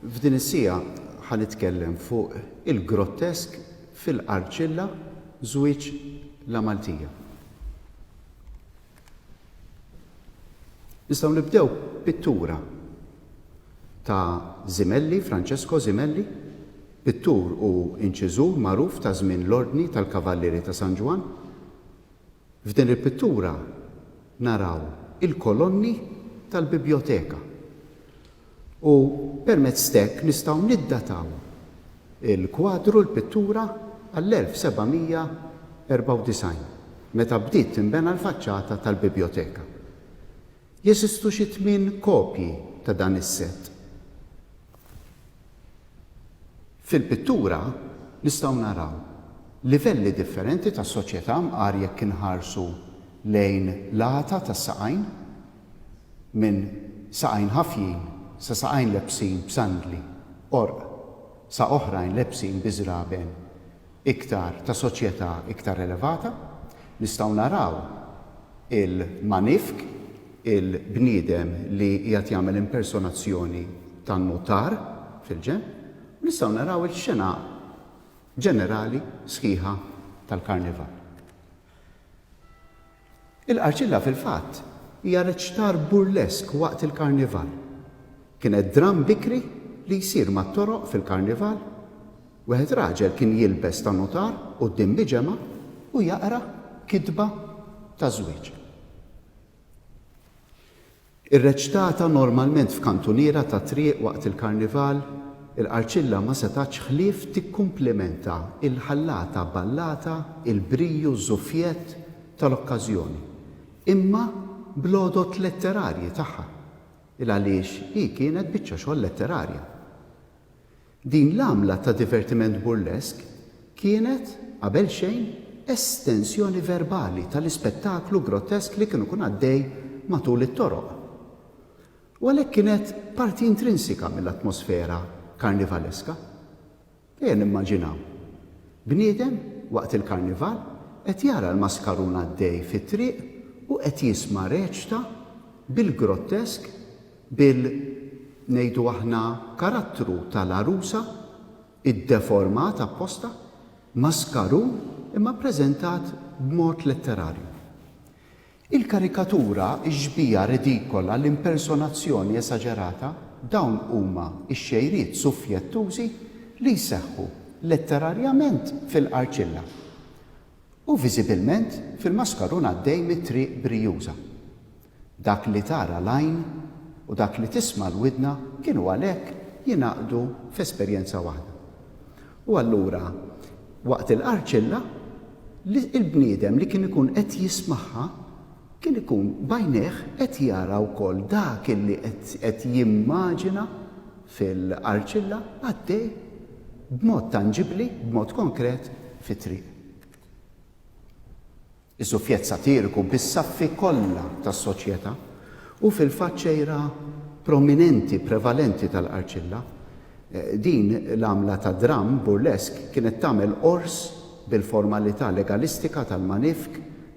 F'din is-sija ħanitkellem fuq il-grottesk fil-Arċilla żwieġ La Maltija. Nistgħu nibdew pittura ta' Zimelli, Francesco Zimelli, pittur u inċiżur magħruf ta' żmien l-Ordni tal-Kavallieri ta' San Ġwan. F'din il-pittura naraw il-kolonni tal-biblioteka. U permezz hekk nistgħu niddataw il-kwadru l-pittura għall-1794, meta bdiet tinbena l-faċċata tal-biblioteka. Jeżistu xi 8 kopji ta' dan is-set. Fil-pittura nistgħu naraw livelli differenti ta' soċjetà mqar jekk inħarsu lejn l-għata tas-saqajn minn saqajn ħafjin sa saqajn lebsin b'sandli, orq, sa oħrajn lebsin biżraben iktar ta' soċjetà iktar elevata. Nistgħu naraw il-manifk, il-bniedem li qiegħed jagħmel impersonazzjoni tan-notar fil-ġenb. Nistgħu naraw il-xena ġenerali sħiħa tal-karnival. Il-Arċilla fil-fatt hija reċtar burlesk waqt il-karnival. Kienet dram bikri li jsir mat-toroq fil-karnival. Wieħed raġel kien jilbes ta' notar quddiem biġema u jaqra kitba ta' żwieġ. Ir-reċtata normalment f'kantuniera ta' triq waqt il-karnival, il-Arċilla ma setax ħlief tikkumplimenta il-ħallata ballata, il-briju żuffjett tal-okkażjoni, imma blodot letterarji tagħha. Il-għaliex hi kienet biċċa xogħol letterarja. Din l-għamla ta' divertiment burlesk kienet qabel xejn estensjoni verbali tal-ispettaklu grotesk li kienu kun għaddej matul it-toroq. U għalhekk kienet parti intrinsika mill-atmosfera karnivaleska. Ejja nimmaġinaw bniedem waqt il-karnival qed jara l-maskarun għaddej fit-triq u qed jisma' reċta bil-grottesk, bil-ngħidu aħna karattru tal-arusa, id-deformat apposta, maskarun imma ppreżentat b'mod letterarju. Il-karikatura, iġbija ridikola, l-impersonazzjoni esaġerata, dawn huma x-xejriet suffjettużi li jseħħu letterarjament fil-Arċilla u viżibilment fil-maskarun għaddej mit-triq brijuża. Dak li tara l-għajn u dak li tisma' l-widna kienu għalhekk jingħaqdu f'esperjenza waħda. U allura waqt il-Arċilla il-bniedem li kien ikun qed jismagħha kien ikun bajnejh qed jara wkoll dak li qed jimmaġina fil-Arċilla għaddej b'mod tanġibbli, b'mod konkret fit-triq. Is-suffjett satiriku bis-saffi kollha tas-soċjetà u fil-faċċejra prominenti, prevalenti tal-Arċilla, din l-għamla ta' dram burlesk kienet tagħmel qors bil-formalità legalistika tal-manifk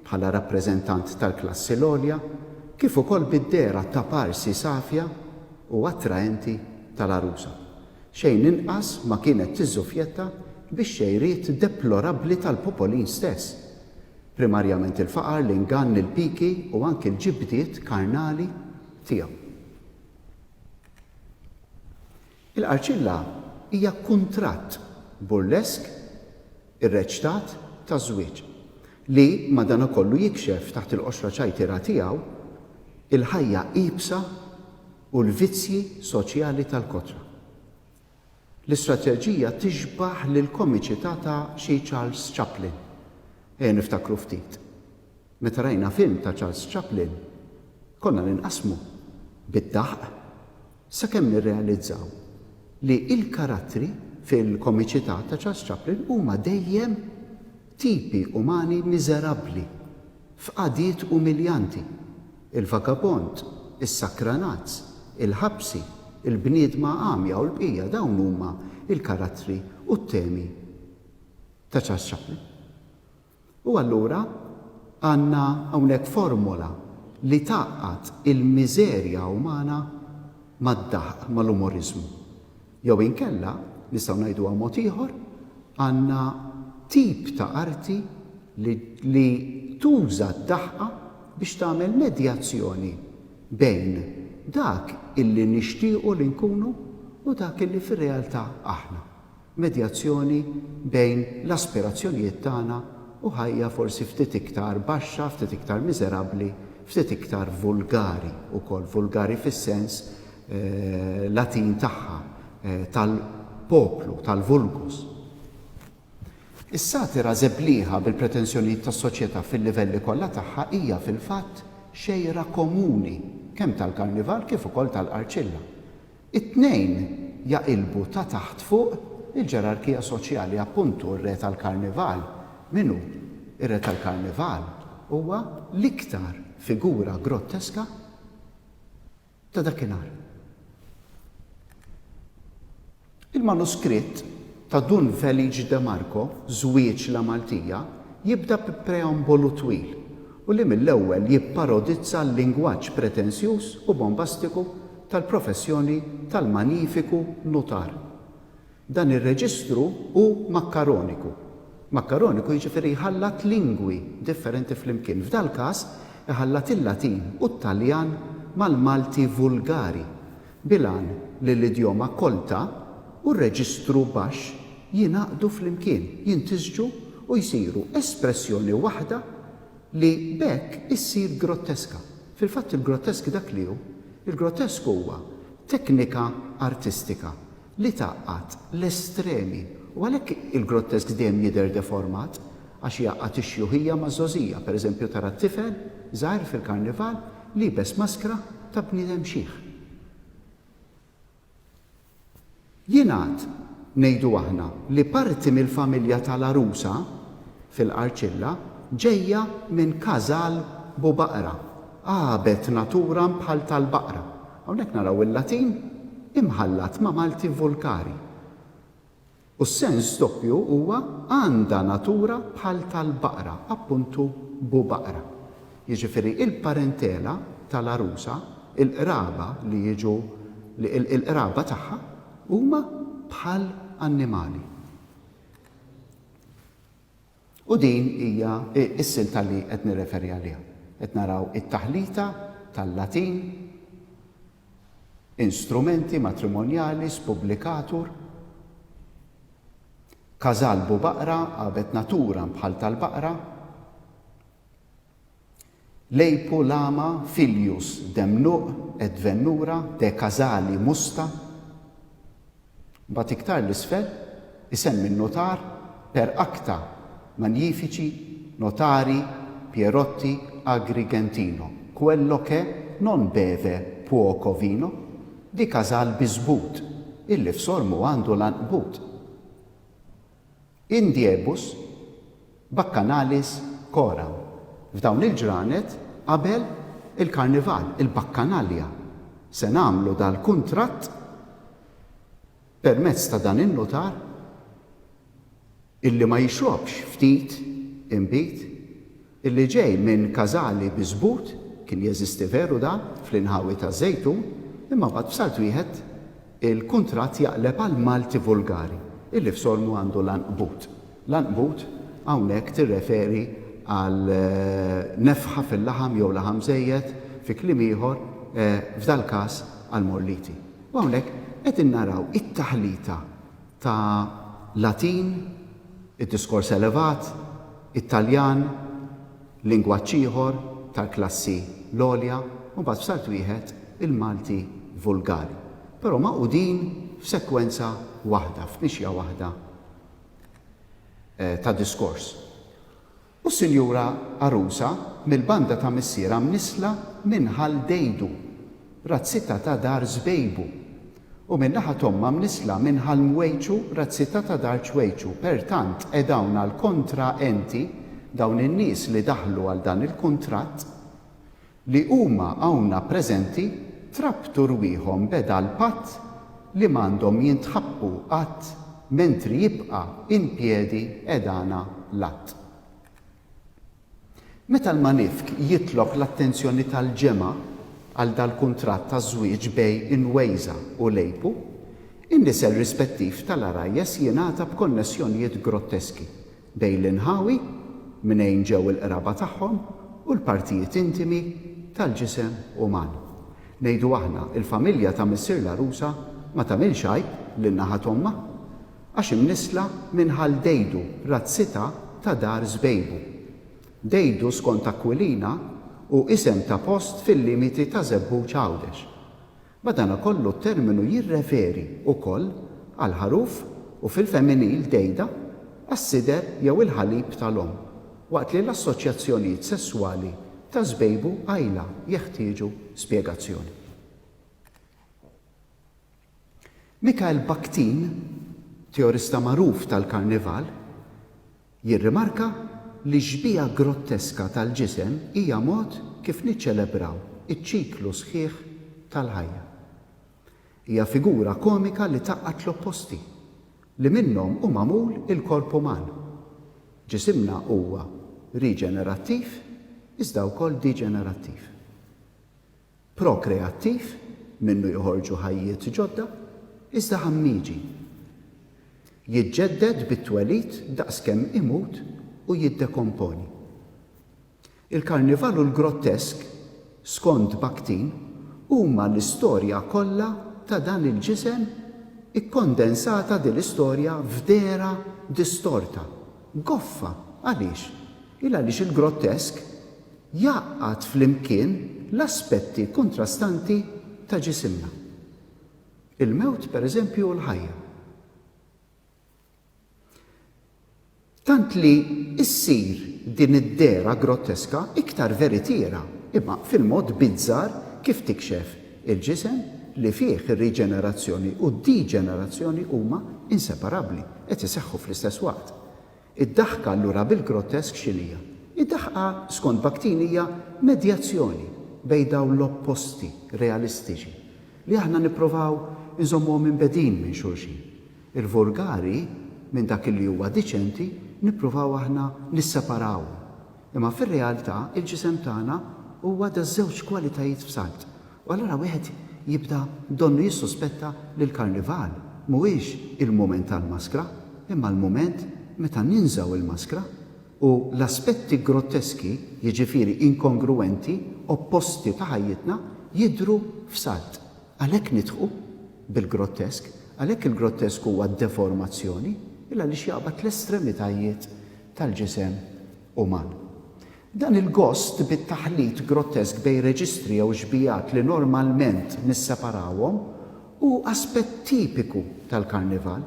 bħala rappreżentant tal-klassi l-għolja, kif ukoll bid-dera ta' parsi safja u attraenti tal-arusa. Xejn inqas ma kienet tiżżuffjetta bix-xejriet deplorabbli tal-popolin stess. Primarjament il-faqar, l-ingann, il-piki u anke l-ġibdiet karnali tiegħu. Il-Arċilla hija kuntratt burlesk ir-reċtat ta' żwieġ li madankollu jikxef taħt il-qoxra ċajtira tiegħu il-ħajja qibsa u l-vizzji soċjali tal-kotra. L-istrateġija tixbaħ lill-komiċità ta' xi Charles Chaplin. Niftakru ftit. Meta rajna film ta' Charles Chaplin, konna ninqasmu bid-daħq sakemm nirrealizzaw li il-karattri fil-komiċità ta' Charles Chaplin huma dejjem tipi umani miżerabbli, f'qadiet umiljanti, il-vagabond, is-sakranazz, il-ħabsi, il-bniedma għamja u l-bqija dawn huma il-karattri u t-temi ta' Charles Chaplin. U allura għandna hawnhekk formula li taqqat il-miżerja umana mad-daħq mal-umorizmu. Jew inkella nistgħu ngħiduha mod ieħor għandna tip ta' arti li tuża d-daħqa biex tagħmel medjazzjoni bejn dak illi nixtiequ li nkunu u dak illi fir-realtà aħna. Medjazzjoni bejn l-aspirazzjonijiet tagħna u ħajja forsi ftit iktar baxxa, ftit iktar miżerabbli, ftit iktar vulgari wkoll, vulgari fis-sens Latin tagħha, tal-poplu, tal-vulgus. Is-satira żebblieħa bil-pretenzjonijiet tas-soċjetà fil-livelli kollha tagħha hija fil-fatt xejra komuni kemm tal-Karnival kif ukoll tal-Arċilla. It-tnejn jaqilbu ta' taħt fuq il-ġerarkija soċjali appuntu r-re tal-Karnival. Minu ir-re tal-Karnival huwa l-iktar figura grotteska ta' dakinhar. Il-manuskritt ta' Dun Felice de Marco, Żwieġ la Maltija, jibda b'preambolu twil u li mill-ewwel jipparodizza l-lingwaġġ pretenzjuż u bombastiku tal-professjoni tal-manifiku notar. Dan ir-reġistru hu makkaroniku. Makkaroniku jiġifieri jħallat lingwi differenti flimkien. F'dal każ iħallat il-Latin u t-Taljan mal-Malti vulgari bilan li l-idjoma kolta u r-reġistru baxx jingħaqdu flimkien, jintiżġu u jsiru espressjoni waħda li bekk issir grotteska. Fil-fatt il-grottesk dak li hu, il-grotesk huwa teknika artistika li taqqat l-estremi u għalhekk il-grottesk dejjem jidher deformat għax jaqqat ix-xjuħija mażożija, pereżempju tara t-tifel żgħir fil-Karnival li libes maskra ta' bniedem xieħ. Jingħad ngħidu aħna li parti mill-familja tal-Arusa fil-Arċilla ġejja minn Kazal bu Baqra, qabet natura bħal tal-baqra. Hawnhekk naraw il-Latin imħallat ma' Malti vulgari. U s-sens doppju huwa għandha natura bħal tal-baqra, appuntu bu Baqra. Jiġifieri il-parentela tal-Arusa, il-qraba li jiġu il-qraba tagħha huma bħal annimali. U din hija s-silta li qed nirreferi għaliha. Qed naraw it-taħlita tal-Latin, instrumenti matrimonjali, spublikatur, Kazal bu Baqra qabet natura bħal tal-baqra, Lejpu lama filius demnuq et vennura de Kazali musta. Bat iktar l-isfel isemmi n-notar per acta magnifici notari Pierotti Agrigentino, quello che non beve poco vino di Kazal biżbut, illi f'sormu għandu lanqbut. Indiebus baccanalis coram. F'dawn il-ġranet qabel il-Karnival, il-bakkanalja. Se nagħmlu dal-kuntratt permezz ta' dan in-notar illi ma jixrobx ftit imbit, illi ġej minn Kazali biżbut, kien jeżisti veru dan fl-inħawi ta' Żejtun, imma bad b'salt wieħed il-kuntratt jaqleb għal Malti vulgari, illi f'sormu għandu lanqbut. Lanqbut hawnhekk tirreferi għal nefħa fil-laħam jew laħam żejjed fi kliem ieħor f'dal każ għal Morliti. U hawnhekk qed naraw it-taħlita ta' Latin, id-diskors elevat, Italjan, lingwaġġ ieħor tal-klassi l-għolja u mbagħad f'salt wieħed il-Malti vulgari. Però maqudin f'sekwenza waħda, f'mixja waħda ta' diskors. U Sinjura Arusa mill-banda ta' missiera mnisla minħal dejdu, razzita ta' dar żbejbu, u min-naħa tomma mnisla minħal mwejċu, razzita ta' dar ċwejċu. Pertant dawn għal kontraenti, dawn in-nies li daħlu għal dan il-kuntratt, li huma hawnna preżenti trabtu rwieħhom beda l-patt li m'għandhom jintħabbu qatt mentri jibqa' inpiedi edana lat. Meta l-manifk jitlob l-attenzjoni tal-ġema għal dal-kuntratt ta' żwieġ bej Inwejza u Lejpu, In-nisel rispettiv tal-arajjes jingħata b'konnessjonijiet grotteski bejn l-inħawi minejn ġew il-qraba tagħhom u l-partijiet intimi tal-ġisem uman. Ngħidu aħna il-familja ta' missier l-arusa ma tagħmilx għajb lin-naħa omma għax imnisla minħal Dejdu razzita ta' dar Żbejbu. Dejdu skont Akwilina u isem ta' post fil-limiti ta' Żebbuġ Għawdex. Madankollu t-terminu jirreferi wkoll għal ħaruf u fil-femminil dejda għas-sider jew il-ħalib tal-om, waqt li l-assoċjazzjonijiet sesswali ta' Żbejbu għajla jeħtieġu spjegazzjoni. Michael Bakhtin, teorista magħruf tal-karnival, jirrimarka li xbija grotteska tal-ġisem hija mod kif niċċelebraw iċ-ċiklu sħiħ tal-ħajja. Hija figura komika li taqqat l-opposti li minnhom hu magħmul il-korp uman. Ġisimna huwa riġenerattiv iżda wkoll diġenerattiv. Prokreattiv minnu joħorġu ħajjiet ġodda iżda ħammiġi. Jiġġedded bit-twelid daqskemm imut u jiddekomponi. Il-karnival u l-grottesk skont Bakhtin huma l-istorja kollha ta' dan il-ġisem ikkondensata dil-istorja f'dera distorta, goffa. Għaliex? Għaliex il-grottesk jaqqat flimkien l-aspetti kontrastanti ta' ġisimna. Il-mewt, pereżempju, u l-ħajja. Tant li issir din id-dera grotteska iktar veritiera, imma fil-mod bizzar kif tikxef il-ġisem li fih ir-riġenerazzjoni u d-diġenerazzjoni huma inseparabbli qed iseħħu fl-istess waqt. Id-daħka allura bil-grottesk x'inhija? Id-daħqa skont Bakhtin hija medjazzjoni bejn dawn l-opposti realistiċi li aħna nippruvaw inżommuhom inbedin minn xulxin. Il-volgari minn dak li huwa diċenti nippruvaw aħna nisseparaw. Imma fir-realtà il-ġisem tagħna huwa da żewġ kwalitajiet f'salt. U allura wieħed jibda donnu jissuspetta li l-karnival mhuwiex il-mument tal-maskra, imma l-mument meta ninżaw il-maskra u l-aspetti grotteski, jiġifieri inkongruenti, opposti ta' ħajjitna, jidhru f'salt. Għalhekk nidħu bil-grottesk, għalhekk il-grottesk huwa deformazzjoni, illa li jaqbad l-estremitajiet tal-ġisem uman. Dan il-gost bit-taħlit grottesk bejn reġistri jew xbijat li normalment nisseparawhom hu aspett tipiku tal-karnival,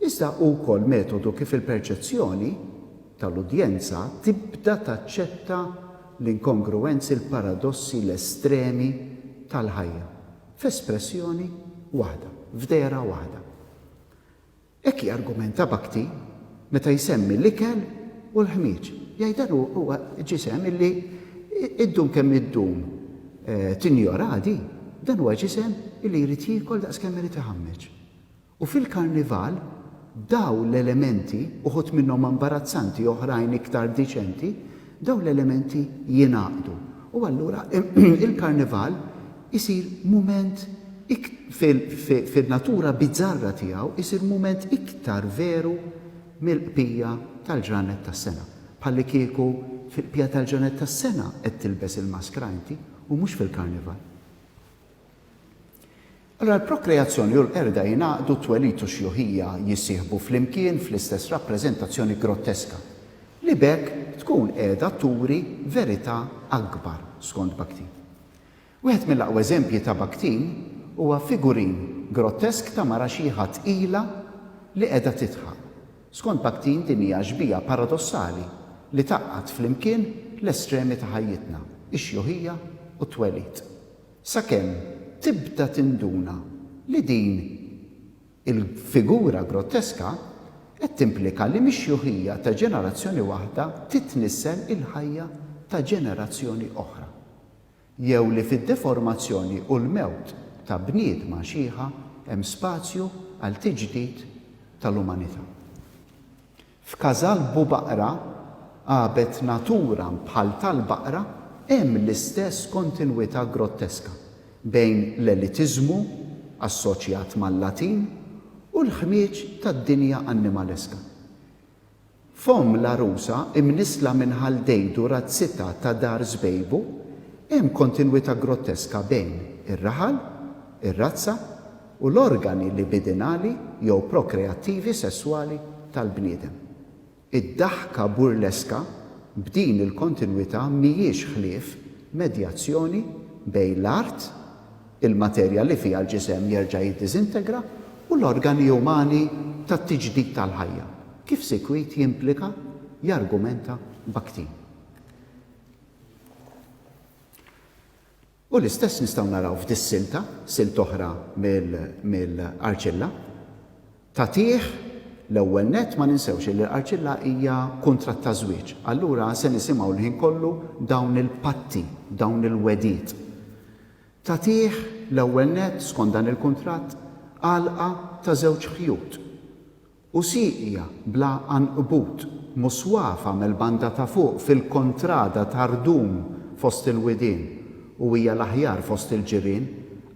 iżda wkoll metodu kif il-perċezzjoni tal-udjenza tibda taċċetta l-inkongruenzi, l-paradossi, l-estremi tal-ħajja f'espressjoni waħda, f'dera waħda. Hekk jargumenta Bakhtin meta jsemmi l-ikel u l-ħmieġ. Jgħidan huwa ġisem illi id-dum kemm id-dum tinjoradi, dan huwa ġisem illi jrid jiekol daqskemm irid iħammeġ. U fil-karnival daw l-elementi, uħud minnhom imbarazzanti oħrajn iktar diċenti, daw l-elementi jingħaqdu. U allura il-karnival isir mument fil-natura bizzarra tiegħu isir mument iktar veru mill-qbija tal-ġranet tas-sena. Bħalli kieku fil-qbija tal-ġranet tas-sena qed tilbes il-maskra inti u mhux fil-karnival. Allora l-prokreazzjoni u l-qerda jingħaqdu twelid u xjuħija jissieħbu flimkien fl-istess rappreżentazzjoni grotteska li bekk tkun qiegħda turi verità akbar skont Bakhtin. Wieħed mill-aqwa eżempji ta' Bakhtin huwa figurin grottesk ta' mara xieħa tqila li qiegħda titħaq. Skont Bakhtin din hija xbija paradossali li taqqat flimkien l-estremi ta' ħajjitna, ix-xjuħija u t-twelid. Sakemm tibda tinduna li din il-figura grotteska qed timplika li mix-xjuħija ta' ġenerazzjoni waħda titnissel il-ħajja ta' ġenerazzjoni oħra. Jew li fid-deformazzjoni u l-mewt ta' bniedma xieħa hemm spazju għal tiġdid tal-umanità. F'Kazal Bubaqra qabet natura bħal tal-baqra hemm l-istess kontinwità grotteska bejn l-elitiżmu assoċjat mal-Latin u l-ħmieġ tad-dinja annimaleska. Fom l-arusa imnisla minn ħaldejdu razzita ta' dar żbejbu hemm kontinwità grotteska bejn ir-raħal, ir-razza u l-organi libidinali jew prokreattivi sessuali tal-bniedem. Id-daħka burleska b'din il-kontinwità mhijiex ħlief medjazzjoni bejn l-art, il-materja li fiha l-ġisem jerġa' jiddiżintegra u l-organi umani tat-tiġdid tal-ħajja. Kif sekwit jimplika jargumenta baktin. U l-istess nistgħu naraw f'dis-silta, silt oħra mill-Arċilla. Tagħtih l-ewwel nett ma ninsewx li l-Arċilla hija kuntratt ta' żwieġ. Allura se nisimgħu l-ħin kollu dawn il-patti, dawn il-wedid. Tagħtih l-ewwel nett skont dan il-kuntratt għalqa ta' żewġ ħjut. U siqja bla anqbut muswafa mill-banda ta' fuq fil-kontrada tardum fost il-widien u hija l-aħjar fost il-ġirien,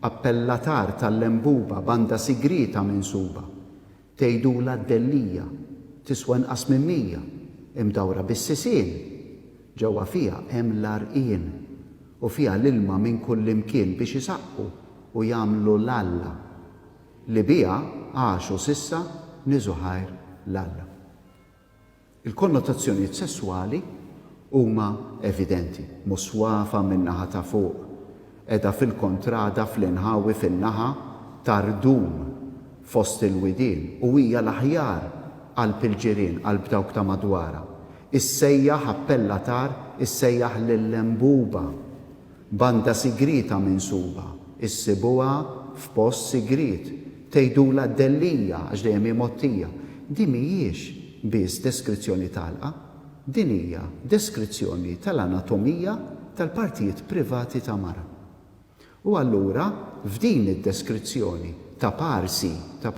appellatar tal-lembuba banda sigrita minsuba. Tgħidula d-dellija, tiswa inqas minn 100, imdawra bis-sisien. Ġewwa fiha hemm l-arqien u fiha l-ilma minn kull imkien biex isaqqu u jagħmlu l-alla li biha għaxu sissa niżuħajr l-alla. Il-konnotazzjonijiet sessuali huma evidenti, muswafa min-naħa ta' fuq, edha fil-kontrada fl-inħawi fin-naħa tardum fost il-widien u hija l-aħjar qalb il-ġirien, qalb dawk ta' madwara. Issejjaħ appellatar, issejjaħ lill-lembuba, banda sigrita minsuba, issibuha f'post sigrit, tgħidula d-dellija għax dejjem mottija. Din mhijiex biss deskrizzjoni tal-qa, din hija deskrizzjoni tal-anatomija tal-partijiet privati ta' mara. U allura f'din id-deskrizzjoni ta' parsi ta'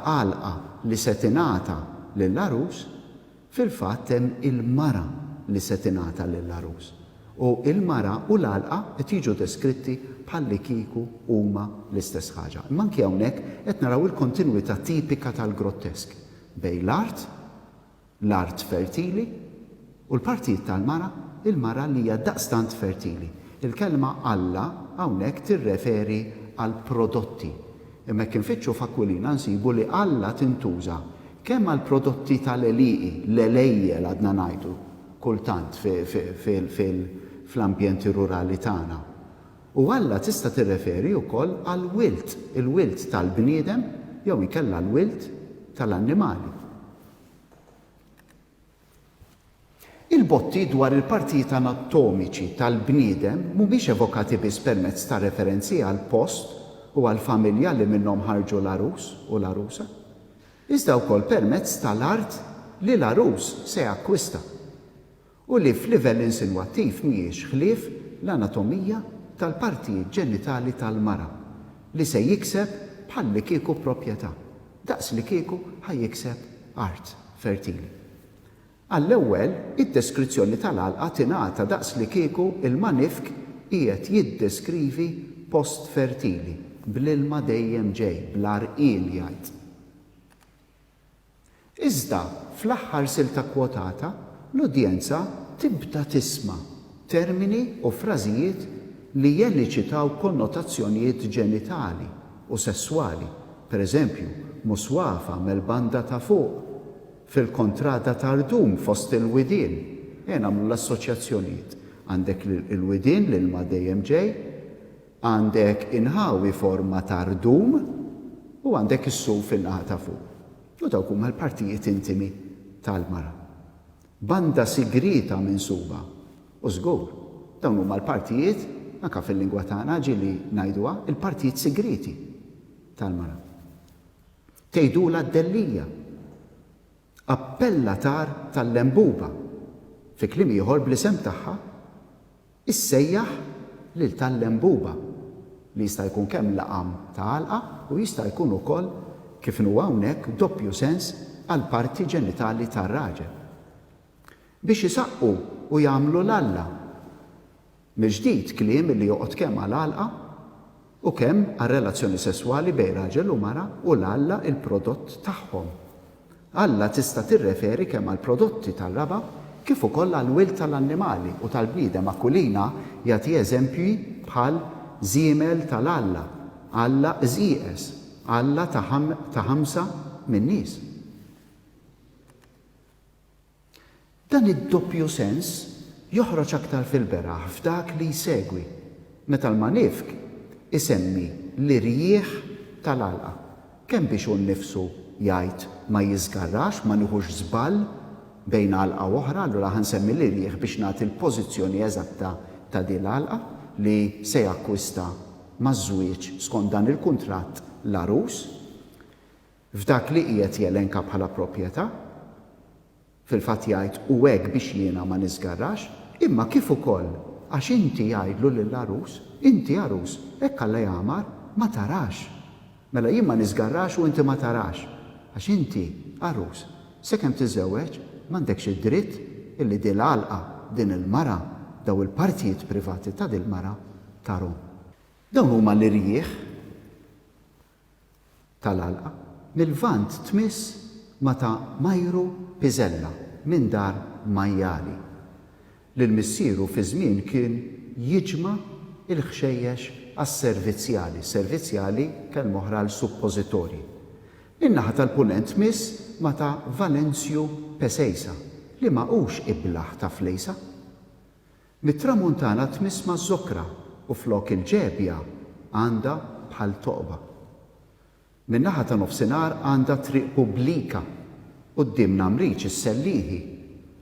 għalqa li se tingħata lill-arus, fil-fatt hemm il-mara li se tingħata lill-arus. U il-mara u l-għalqa qed jiġu deskritti bħalli kieku huma l-istess ħaġa. Imma anke hawnhekk qed naraw il-kontinwità tipika tal-grottesk bejn l-art fertili u l-partijiet tal-mara, il-mara li hija daqstant fertili. Il-kelma Alla hawnhekk tirreferi għal prodotti. Imma kien fitxu f'Akwilina nsibu li Alla tintuża kemm għal prodotti tal-eliqi, l-elejjel għadna ngħidu kultant fl-ambjenti rurali tagħna. U Alla tista' tirreferi wkoll għal wilt, il-wilt tal-bniedem jew inkella l-wilt tal-annimali. Il-botti dwar il-partijiet anatomiċi tal-bniedem mhumiex evokati biss permezz ta' referenzi għal post u għal familja li minnhom ħarġu l-arus u l-arusa, iżda wkoll permezz tal-art li l-arus se jakkwista u li f'livell insinwattiv mhijiex ħlief l-anatomija tal-partijiet ġenitali tal-mara li se jikseb bħalli kieku proprjetà, daqs li kieku ħajjikseb art fertili. Għall-ewwel, id-deskrizzjoni tal-għalqa tingħata daqs li kieku il-manifk qiegħed jiddeskrivi post fertili bl-ilma dejjem ġej, bl-arqien jgħid. Iżda fl-aħħar silta kwotata, l-udjenza tibda tisma' termini u frażijiet li jelliċitaw konnotazzjonijiet ġenitali u sessuali, pereżempju, muswafa mill-banda ta' fuq, fil-kontrada tardum fost il-widien. Nagħmlu l-assoċjazzjonijiet. Għandek il-widien l-ilma dejjem ġej, għandek inħawi forma tardum u għandek is-suf fin-naħa ta' fuq. U dawk huma l-partijiet intimi tal-mara. Banda sigrita minsuba. U żgur, dawn huma l-partijiet, anke fil-lingwa tagħna ġieli ngħiduha, il-partijiet sigriti tal-mara. Tgħidula d-dellija, appellatar tal-lembuba, fi kliem ieħor bl-isem tagħha, issejjaħ lil tal-lembuba li jista' jkun kemm laqam ta' għalqa u jista' jkun ukoll kif huwa hawnhekk doppju sens għal parti ġenitali tar-raġel. Biex isaqqu u jagħmlu l-alla. Mill-ġdid kliem li joqgħod kemm għal għalqa u kemm għar-relazzjoni sesswali bejn raġel u mara u l-Alla il-prodott tagħhom. Alla tista' tirreferi kemm għal prodotti tal-raba kif ukoll għal wil tal-annimali u tal-bniedem Aquilina jagħti eżempji bħal żiemel tal-Alla, Alla żieqes, Alla ta' ħamsa min-nies. Dan id-doppju sens joħroġ aktar fil-beraħ f'dak li jsegwi meta l-manifk isemmi l-irjieħ tal-Alla kemm biex hu nnifsu jgħid ma jiżgarrax, ma nieħux żball bejn għalqa oħra, allura ħansemmi l-irjieħ biex nagħti l-pożizzjoni eżatta ta' din l-għalqa li se jakkwista maż-żwieġ skont dan il-kuntratt l-arus f'dak li qiegħed jelenka bħala proprjetà fil-fatt jgħid u hekk biex jiena ma niżgarrax, imma kif ukoll għax inti jgħidlu lill-arus, inti arus, hekk Alla jagħmar ma tarax. Mela jien ma niżgarrax u inti ma tarax, għax inti arus, sakemm tiżewweġ m'għandekx id-dritt illi din l-għalqa din il-mara daw il-partijiet privati ta' din il-mara taru. Dawn huma l-irjieħ tal-għalqa mill-vant tmiss ma ta' Majru Piżella minn dar Majjali. L-missieru fi żmien kien jiġma il-ħxejjex għas-servizzjali. Servizzjali kelma oħra l-suppożitorji. In-naħa tal-punent tmiss ma ta' Valenzju Pesejsa li ma hux iblaħ ta' Flejsa. Mit-tramuntana tmiss ma' Żokra u flok il-ġebja għandha bħal toqba. Min-naħa ta' nofsinhar għandha triq pubblika quddiem Namriċ is-sellieħi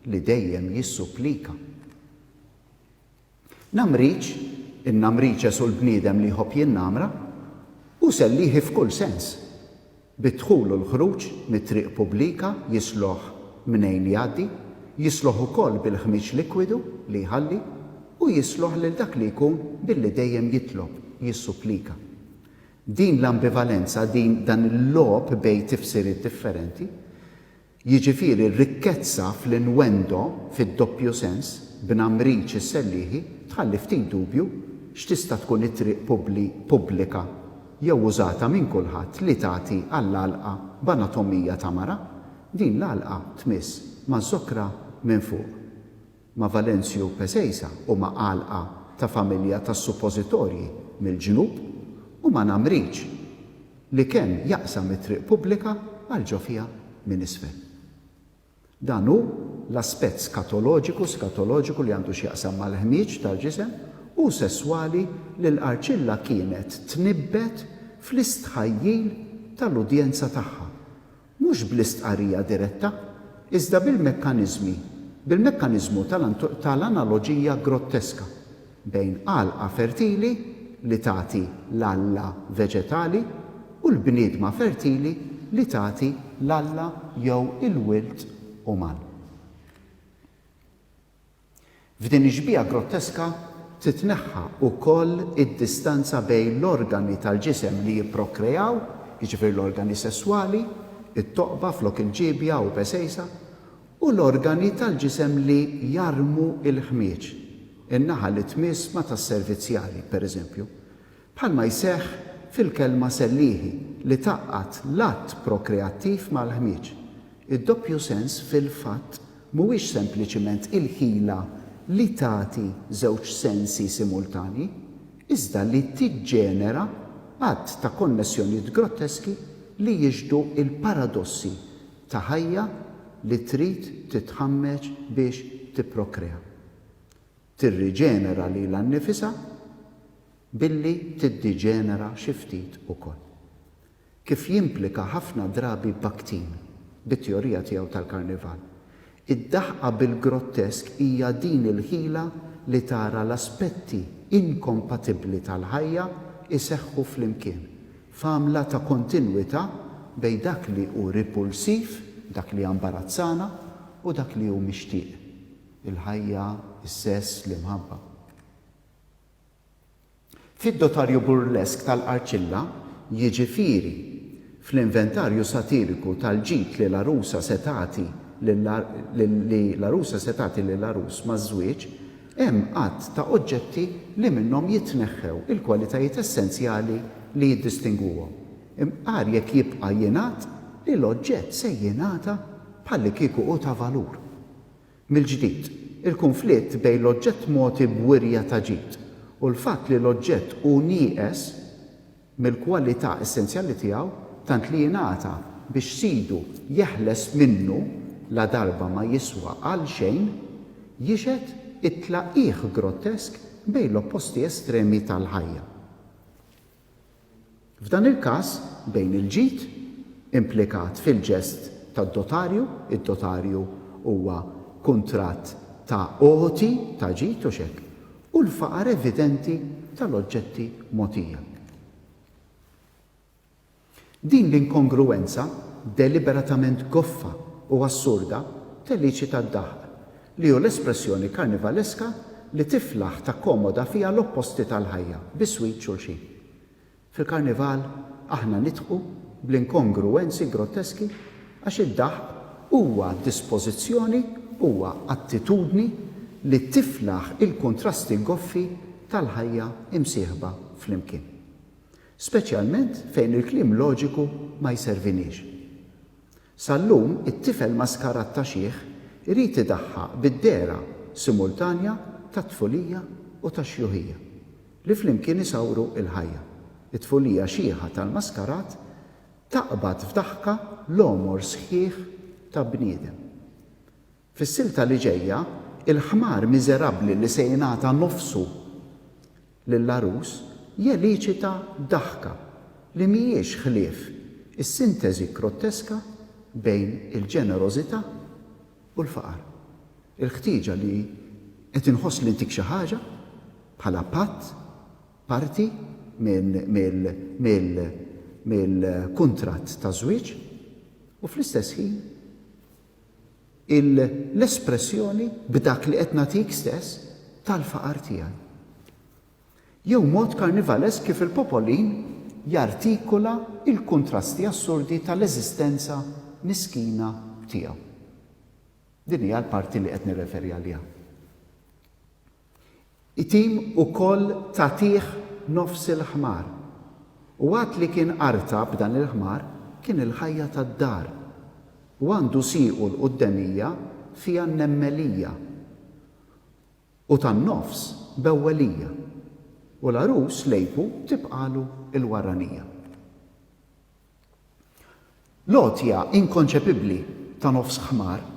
li dejjem jissupplika. Namriċ, in-Namriċes u l-bniedem li jħobb jinnamra u sellieħi f'kull sens. Bidħul u l-ħruġ mit-triq pubblika jisloħ minejn jgħaddi, jisloħ ukoll bil-ħmiġ likwidu li jħalli u jisloħ lil dak li jkun billi dejjem jitlob, jissupplika. Din l-ambivalenza, dan il-lob bejn tifsiriet differenti, jiġifieri r-rikkezza fl-inwendo fid-doppju sens b'Namriċ is-sellieħi tħalli ftit dubju x'tista' tkun it-triq pubblika jew użata minn kulħadd li tagħti għall-għalqa b'anatomija ta' mara, din l-għalqa tmiss ma' Żokra minn fuq, ma' Valenzju Pesejsa u ma' għalqa ta' familja tas-suppożitorji mill-ġnub u ma' Namriċ li kemm jaqsam it-triq pubblika għal ġofija minn isfel. Dan hu l-aspett skatoloġiku li għandu x'jaqsam mal-ħmieġ tal-ġisem u sesswali li l-Arċilla kienet tnibbet fl-istħajjil tal-udjenza tagħha. Mhux bl-istqarrija diretta, iżda bil-mekkaniżmu tal-analoġija grotteska bejn għalqa fertili li tagħti l-Alla veġetali u l-bniedma fertili li tagħti l-Alla jew il-wild uman. F'din iġbija grotteska titneħħa wkoll id-distanza bejn l-organi tal-ġisem li jipprokreaw, jiġifieri l-organi sesswali, it-toqba flok il-ġibja u pesejsa, u l-organi tal-ġisem li jarmu il-ħmieġ, in-naħa li tmiss ma tas-servizzjali, pereżempju, bħalma jseħħ fil-kelma sellieħi li taqqat l-att prokreattiv mal-ħmieġ. Id-doppju sens fil-fatt mhuwiex sempliċiment il-ħila li tagħti żewġ sensi simultanji, iżda li tiġġenera għadd ta' konnessjonijiet grotteski li jiġdu il-paradossi ta' ħajja li trid titħammeġ biex tipprokrea. Tirriġenera lilha nnifisha billi tiddiġenera xi ftit ukoll. Kif jimplika ħafna drabi Bakhtin bit-teorija tiegħu tal-karnival. Id-daħqa bil-grottesk hija din il-ħila li tara l-aspetti inkompatibbli tal-ħajja iseħħu flimkien, f'għamla ta' kontinwità bejn dak li hu ripulsiv, dak li imbarazzana u dak li hu mixtieq, il-ħajja, is-sess, l-imħabba. Fid-dotarju burlesk tal-Arċilla, jiġifieri fl-inventarju satiriku tal-ġid li l-arusa setati lill-arus maż-żwieġ, Hemm qatt ta' oġġetti li minnhom jitneħħew il-kwalitajiet essenzjali li jiddistinguhom. Imqar jekk jibqa' jingħad li l-oġġett se jingħata bħalli kieku hu ta' valur. Mill-ġdid, il-konflitt bejn l-oġġett mogħti b'wirja ta' ġid u l-fatt li l-oġġett hu nieqes mill-kwalità essenzjali tiegħu tant li jingħata biex sidu jeħles minnu la darba ma jiswa għal xejn jixed it-tlaqqih grotesk bejn l-opposti estremi tal-ħajja. F'dan il-każ bejn il-ġid implikat fil-ġest tad-dotarju, id-dotarju huwa kuntratt ta' ogħti ta' ġid u xekk, u l-faqar evidenti tal-oġġetti mogħtija. Din l-inkongruenza deliberatament goffa u assurda telliċita d-daħq li hu l-espressjoni karnivaleska li tiflaħ ta' komoda fija l-opposti tal-ħajja biswit xulxin. Fil-karnival aħna nidħu bl-inkongruenzi groteski għax id-daħq huwa dispożizzjoni, huwa attitudni li tiflaħ il-kontrasti goffi tal-ħajja imsieħba flimkien. Speċjalment fejn il-kliem loġiku ma jservinix. Sal-lum it-tifel maskarat ta' xieħ irid idaħħaq bid-dera simultanja ta' tfulija u ta' xjuħija li flimkien isawru il-ħajja. It-tfulija xieħa tal-maskarat taqbad f'daħka l-omor sħiħ ta' bniedem. Fis-silta li ġejja, il-ħmar miżerabbli li se jingħata nofsu lill-arus jeliċita daħka li mhijiex ħlief is-sintesi groteska bejn il-ġenerożità u l-faqar. Il-ħtieġa li qed inħoss li ntik xi ħaġa bħala parti mill-kuntratt ta' żwieġ u fl-istess ħin l-espressjoni b'dak li qed nagħtik stess tal-faqar tiegħi. Jew mod karnivalesk kif il-popolin jartikula il-kontrasti assurdi tal-eżistenza miskina tiegħu. Din hija l-parti li qed nirreferi għaliha. It-tim ukoll tagħtih nofs il-ħmar. U għad li kien qarta b'dan il-ħmar kien il-ħajja tad-dar. U għandu siequ l-quddemija fiha n-nemmelija. U tan-nofs bewwelija. U l-arus lejpu tibqalu il-warranija. Lotja inkonċepibbli ta' nofs ħmar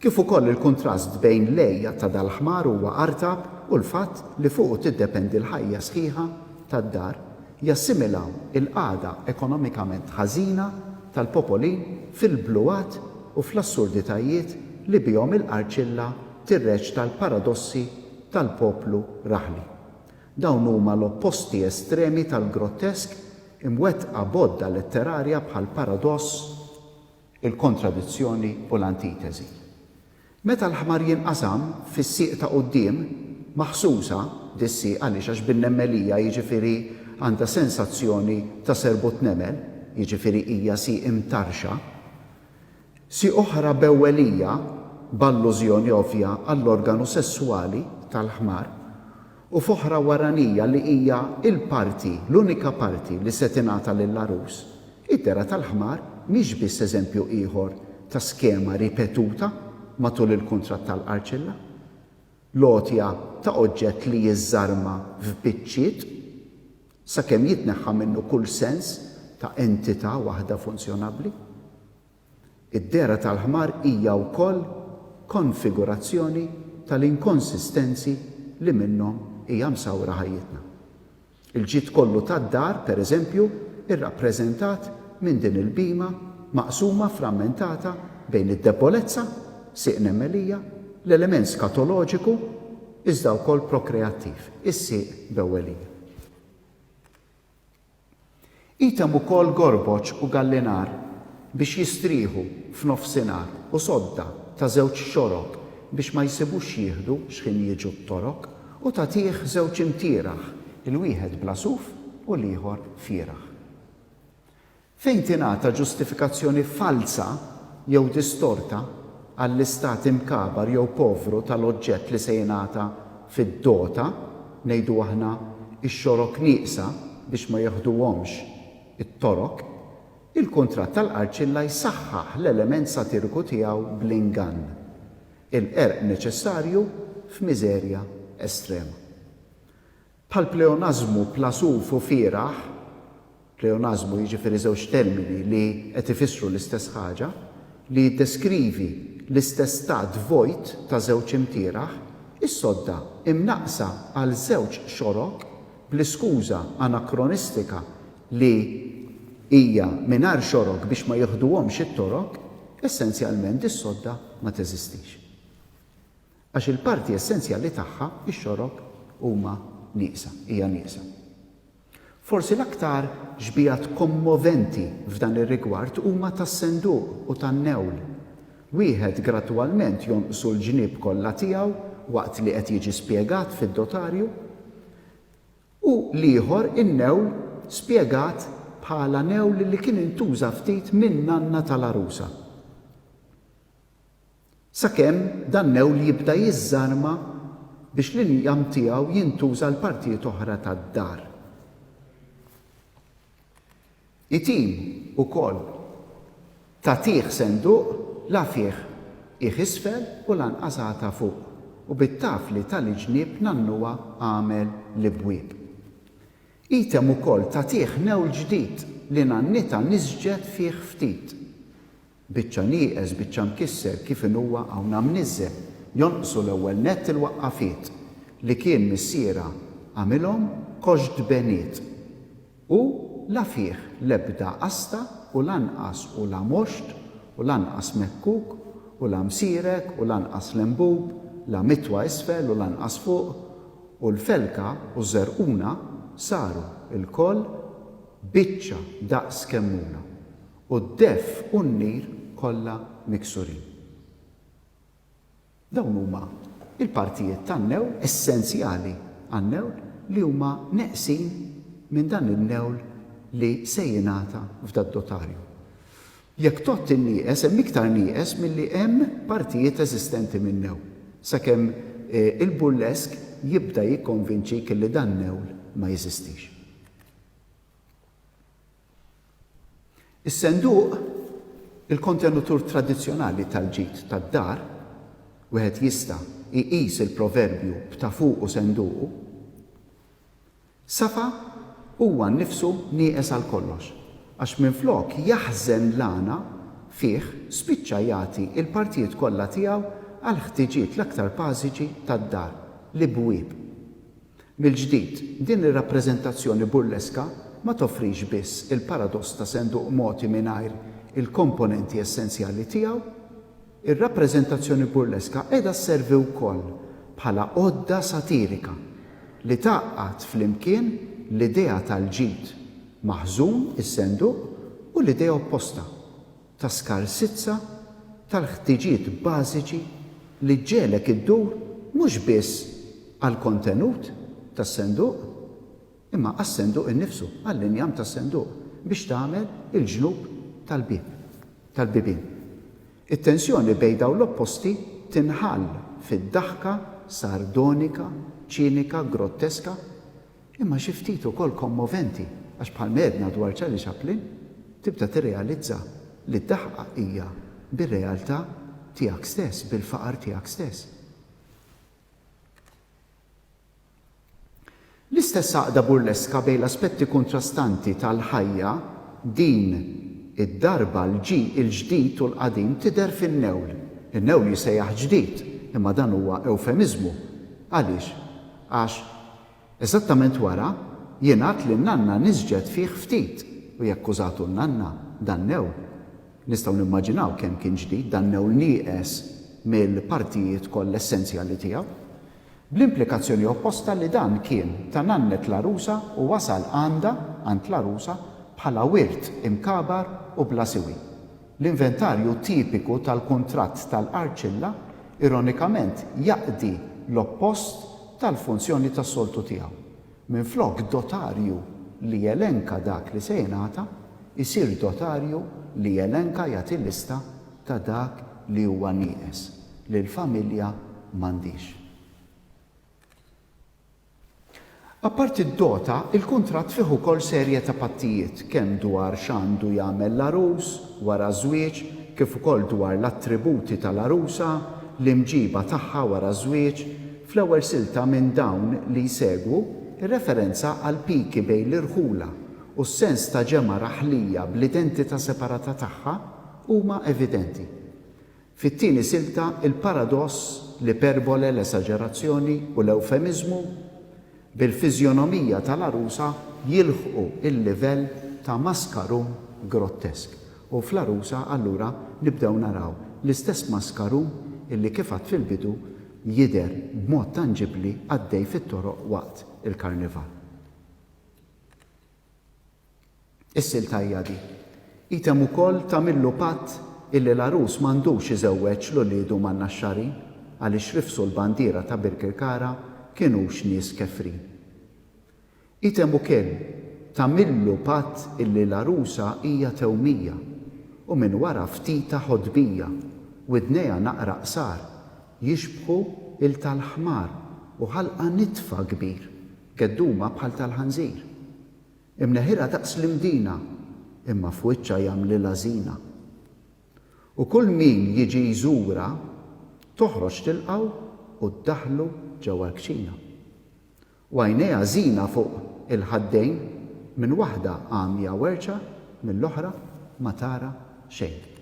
kif ukoll il-kontrast bejn lejja ta' dal-ħmar huwa qartab u l-fatt li fuq tiddependi l-ħajja sħiħa tad-dar jassimilaw il-qagħda ekonomikament ħażina tal-popolin fil-bluwat u fl-assurditajiet li bihom il-qarċilla tirreġ tal-paradossi tal-poplu raħli. Dawn huma l-opposti estremi tal-grottesk imwettqa bodda letterarja bħal paradoss, il-kontradizzjoni u l-antitesi. Meta l-ħmar jinqasam fis-sieq ta' quddiem maħsusa dis-sieq għaliex għax bin-nemmelija jiġifieri għandha sensazzjoni ta' serbut nemel, jiġifieri hija sieq imtarxa, sieq oħra bewwelija b'allużjoni ovvja għall-organu sessuali tal-ħmar u f'oħra waranija li hija il-parti, l-unika parti li se tingħata lill-arus. Id-dera tal-ħmar mhix biss eżempju ieħor ta' skema ripetuta matul il-kuntratt tal-qarċilla, lotja ta' oġġett li jiżarma f'biċċiet sakemm jitneħħa minnu kull sens ta' entità waħda funzjonabbli. Id-dera tal-ħmar hija wkoll konfigurazzjoni tal-inkonsistenzi li minnhom hija msawra ħajjitna. Il-ġid kollu tad-dar, pereżempju, irrappreżentat minn din il-bima maqsuma frammentata bejn id-debolezza, sieq nemmelija, l-element skatoloġiku, iżda wkoll prokreattiv, is-sieq bewwelija. Item ukoll gorboċ u gallinar biex jistrieħu f'nofsinhar u sodda ta' żewġ xorok biex ma jsibux jieħdu x'ħin jiġu t-torok u tagħtih żewġ imtieraħ, il-wieħed bla suf u l-ieħor fieraħ. Fejn tingħata ġustifikazzjoni falsa jew distorta għall-istat imkabar jew povru tal-oġġett li se jingħata fid-dota ngħidu aħna ix-xorok nieqsa biex ma jaħduhomx it-torok, il-kuntratt tal-Arċilla jsaħħaħ l-element satiriku tiegħu bl-ingann, il-qerq neċessarju f'miżerja estrema. Bħal pleonazmu plasuf u fieraħ, pleonazmu jiġifieri żewġ termini li qed ifissru l-istess ħaġa, li jiddeskrivi l-istess stat vojt ta' żewġ imtieraħ, is-sodda imnaqsa għal żewġ xorok bl-iskuża anakronistika li hija mingħajr xorok biex ma jieħduhomx it-torok, essenzjalment is-sodda ma teżistix. Għax il-parti essenzjali tagħha ix-xorok huma nieqsa, hija nieqsa. Forsi l-aktar ġbijat kommoventi f'dan ir-rigward huma tas-senduq u tan-newl. Wieħed gradwalment jonqsu l-ġnieb kollha tiegħu waqt li qed jiġi spjegat fid-dotarju u l-ieħor in-newl spjegat bħala newl li kien intuża ftit minn nanna tal-arusa. Sakemm dan newl jibda jiżżarma biex l-injam tiegħu jintuża l-partijiet oħra tad-dar. Itim ukoll tagħtih senduq la fih isfel u lanqas għata fuq u bit-tafli tal-iġnieb nannuha għamel l-ibwieb. Item ukoll tagħtih newl ġdid li nannita niżġed fih ftit. Biċċa nieqes, biċċa mkisser kif huwa hawn mniżżel jonqsu l-ewwel nett il-waqqafiet li kien missiera għamilhom koġd beniet u la fih l-ebda qasta u lanqas u la moxt u lanqas mekkuk u la msirek u lanqas lembub, la mitwa isfel u lanqas fuq u l-felka u żerquna saru il-koll biċċa daqs kemmuna u d-def u n-nir kollha miksurin. Dawn huma il-partijiet tan-newl essenzjali għan-newl li huma neqsin minn dan il-newl li se jingħata f'dad-dotarju. Jekk tott in-nieqes hemm iktar nieqes milli hemm partijiet eżistenti min-newl, sakemm il-burlesk jibda jikkonvinċik li dan newl ma jeżistix. Is-senduq, il-kontenutur tradizzjonali tal-ġid tad-dar, wieħed jista' iqis il-proverbju b'ta' fuq u senduqu, safa huwa nnifsu nieqes għal kollox, għax minflok jaħżen l-għana fih spiċċa jagħti il-partijiet kollha tiegħu għal ħtiġijiet l-aktar bażiċi tad-dar, l-ibwieb. Mill-ġdid, din ir-rappreżentazzjoni burleska ma toffrix biss il-paradoss ta' senduq mogħti mingħajr il-komponenti essenzjali tiegħu, ir-rappreżentazzjoni burleska qiegħda sservi wkoll bħala għodda satirika li taqqat flimkien l-idea tal-ġid maħżun is-senduq u l-idea opposta ta' skarsizza tal-ħtiġijiet bażiċi li ġġelek iddur mhux biss għall-kontenut tas-senduq imma għas-senduq innifsu, għall-injam tas-senduq biex tagħmel il-ġnub tal-bibien. It-tensjoni bejn dawn l-opposti tinħall fid-daħka sardonika, ċinika, grotteska, imma xi ftit ukoll kommoventi għax bħal medna dwar Charlie Chaplin tibda tirrealizza li d-daħqa hija bir-realtà tiegħek stess, bil-faqar tiegħek stess. L-istess għaqda burleska bejn l-aspetti kontrastanti tal-ħajja din id-darba il-ġdid u l-qadim tidher fin-newl. In-newl jisejjaħ ġdid, imma dan huwa eufemizmu. Għaliex? Għax eżattament wara jingħad li n-nanna niżġed fih ftit u jekk użatu n-nanna dan newl. Nistgħu nimmaġinaw kemm kien ġdid dan newl nieqes mill-partijiet kollha essenzjali tiegħu. Bl-implikazzjoni opposta li dan kien ta' nannet l-arusa u wasal għand l-arusa bħala wirt imkabar u bla siwi. L-inventarju tipiku tal-kuntratt tal-Arċilla ironikament jaqdi l-oppost tal-funzjoni tas-soltu tiegħu. Minflok dotarju li jelenka dak li se jingħata, isir dotarju li jelenka jagħti lista ta' dak li huwa nieqes li l-familja m'għandix. Apparti d-dota, il-kuntratt fih ukoll serje ta' pattijiet kemm dwar x'għandu jagħmel l-arus wara żwieġ, kif ukoll dwar l-attributi tal-arusa, l-imġiba tagħha wara żwieġ. Fl-ewwel silta minn dawn li jsegwu, ir-referenza għal piki bejn l-irħula u s-sens ta' ġemma raħlija bl-identità separata tagħha huma evidenti. Fit-tieni silta il-paradoss, l-iperbole, l-esagerazzjoni u l-eufemizmu bil-fiżjonomija tal-arusa jilħqu il-livell ta' maskarum grottesk. U fl-arusa allura nibdew naraw l-istess maskarum illi kif għadt fil-bidu jidher b'mod tanġibli għaddej fit-toroq waqt il-karnival. Is-silta hija di. Item ukoll tagħmillu patt illi l-arus m'għandux iżewweġ l-uliedu man-naxxarin għaliex rifsu l-bandiera ta' Birkirkara kienux nies kefrin. Item ukoll tagħmillu patt illi l-arusa hija tewmija u minn wara ftita ħodbija u dnejha naqra qsar jixbħu il-tal-ħmar u ħalqa nitfa kbir gedduma bħal tal-ħanżir. Imneħira daqs l-imdina imma f'wiċċha jagħmlilha żina. U kull min jiġi jżura toħroġ tilqgħu u ddaħħlu ġewwa l-kċina. U għajnejha żina fuq il-ħaddejn minn waħda għamja werċa mill-oħra ma tara xejn.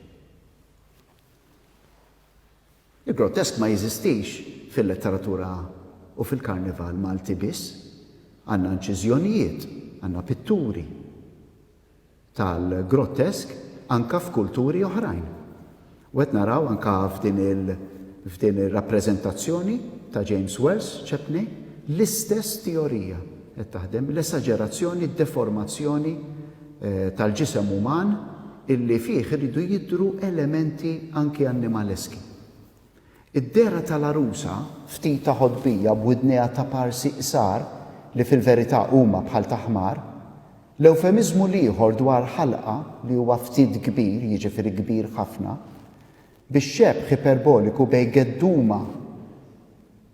Il-grotesk ma jeżistix fil-letteratura u fil-karnival Malti biss. Għandna inċiżjonijiet, għandna pitturi tal-grotesk anka f'kulturi oħrajn. U qed naraw anka f'din il-rappreżentazzjoni ta' James Wells Chepney l-istess teorija qed taħdem l-esagerazzjoni, d-deformazzjoni tal-ġisem uman illi fih iridu jidhru elementi anki annimaleski. Id-dera tal-arusa ftita ħodbija b'widnejha ta' parsi qsar li fil-verità huma bħal ta' ħmar, l-eufemizmu ieħor dwar ħalqa li huwa ftit kbir, jiġifieri kbir ħafna, bix-xebħ iperboliku bejn gedduma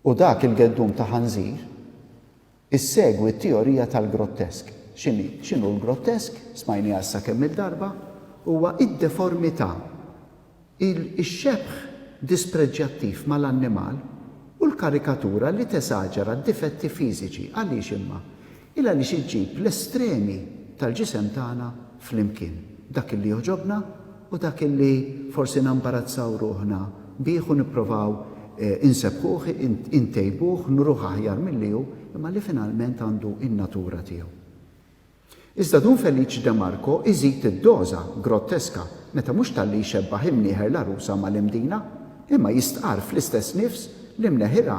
u dak il-geddum ta' ħanżir, issegwi t-teorija tal-grottesk. X'inhu l-grottesk? Smajni issa kemm il-darba, huwa id-deformità, ix-xebħ dispreġġjattiv mal-annimal u l-karikatura li tesaġera d-difetti fiżiċi għaliex imma għaliex iġġib l-estremi tal-ġisem tagħna flimkien. Dak li joġobna u dak li forsi nambarazzaw ruħna bih u nippruvaw insebħuh, intejbuh, nruħ aħjar milli hu, imma li finalment għandu in-natura tiegħu. Iżda Dun Feliċ de Marco iżid id-doża grotteska meta mhux talli jxebbaħ imnieħer l-arusa mal-imdina, imma jistqar fl-istess nifs l-imneħira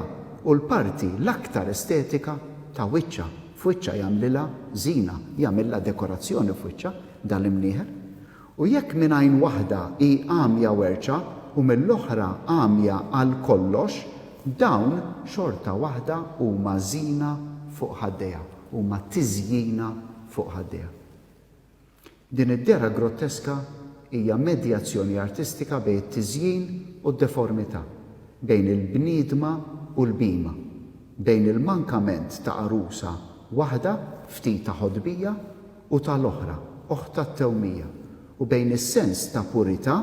u l-parti l-aktar estetika ta' wiċċa. F'wiċċa jagħmlilha żina, jagħmilha dekorazzjoni f'wiċċa dal-imnieħer. U jekk minn għajn waħda hi għamja werċa u mill-oħra għamja għal kollox, dawn xorta waħda huma żina fuq ħaddejha, huma tiżjina fuq ħaddejha. Din id-dera grotteska hija medjazzjoni artistika bejn it-tiżjin u d-deformità, bejn il-bniedma u l-bima, bejn il-mankament ta' arusa waħda ftita ħodbija u tal-oħra oħta t-tewmija, u bejn is-sens ta' purità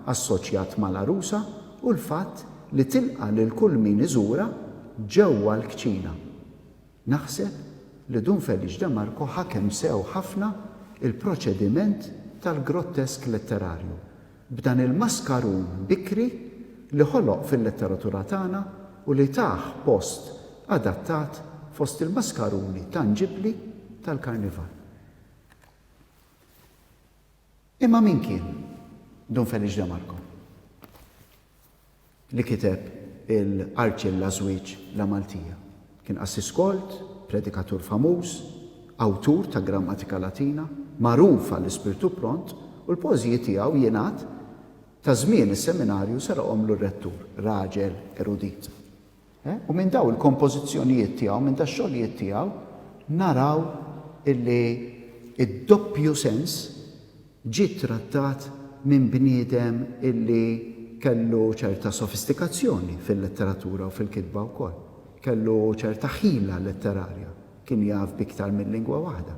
assoċjat mal-arusa u l-fatt li tilqa' lil kull min iżura ġewwa l-kċina. Naħseb li Dun Feliċ de Marco ħakem sew ħafna il-proċediment tal-grottesk letterarju b'dan il-maskarun bikri li ħoloq fil-letteratura tagħna u li taħ post adattat fost il-maskaruni tanġibli tal-karnival. Imma min kien Dun Feliċ de Marco li kiteb il-Arċilla Żwieġ la Maltija? Kien assiskolt, predikatur famuż, awtur ta' grammatika latina, magħruf għall-ispirtu pront u l-poeżiji tiegħu jingħad ta' żmien is-seminarju saraqhomlu r-rettur, raġel erudit. U minn daw il-kompożizzjonijiet tiegħu, minn dax-xogħlijiet tiegħu naraw illi id-doppju sens ġie trattat minn bniedem illi kellu ċerta sofistikazzjoni fil-letteratura u fil-kitba wkoll. Kellu ċerta ħila letterarja, kien jaf biktar minn lingwa waħda.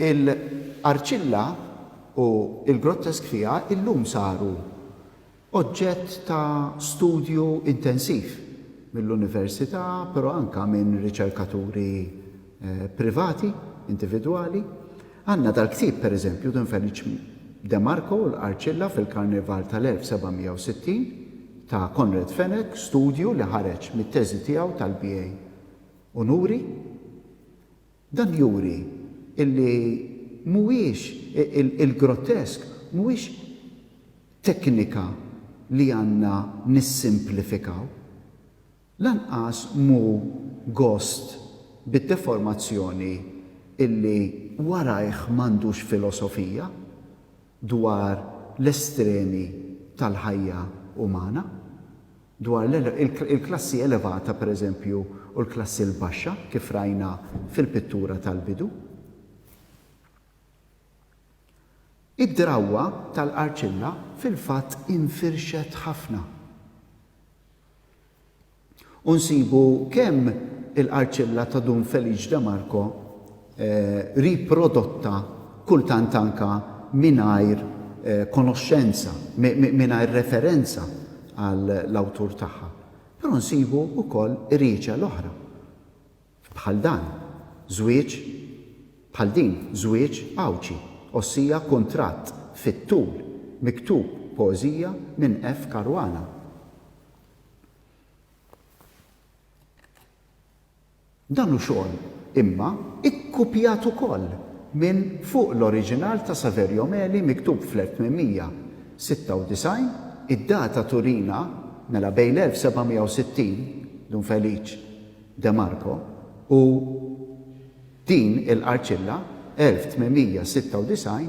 Il-arċilla u il-grottesk fiha illum saru oġġett ta' studju intensiv mill-università, però anka minn riċerkaturi privati, individwali. Għandna dal-ktieb pereżempju Don Felice De Marco l-arċilla fil-Karnival tal-1960 ta' Konrad Fenech, studju li ħareġ mit-teżi tiegħu tal-BA. U nuri dan juri illi mhuwiex il-grottesk mhuwiex teknika li għandna nissimplifikaw. Lanqas mu gost bid-deformazzjoni illi warajh m'għandux filosofija dwar l-estremi tal-ħajja umana, dwar il-klassi elevata pereżempju u l-klassi l-baxxa kif rajna fil-pittura tal-bidu. Id-drawwa tal-arċilla fil-fatt infirxet ħafna. U nsibu kemm il-arċilla ta' Don Felice De Marco riprodotta kultant anka mingħajr konoxxenza, mingħajr referenza għall-awtur tagħha. Però nsibu wkoll riċa l-oħra. Bħal dan, żwieġ, bħal din, żwieġ Awċi, ossija kuntratt fit-tul miktub poeżija minn F. Caruana. Dan hu xogħol imma ikkupjat ukoll minn fuq l-oriġinal ta' Saverio Meli miktub fl-1896, id-data turina mela bejn l-1760 Don Felice De Marco u din il-arċilla 1896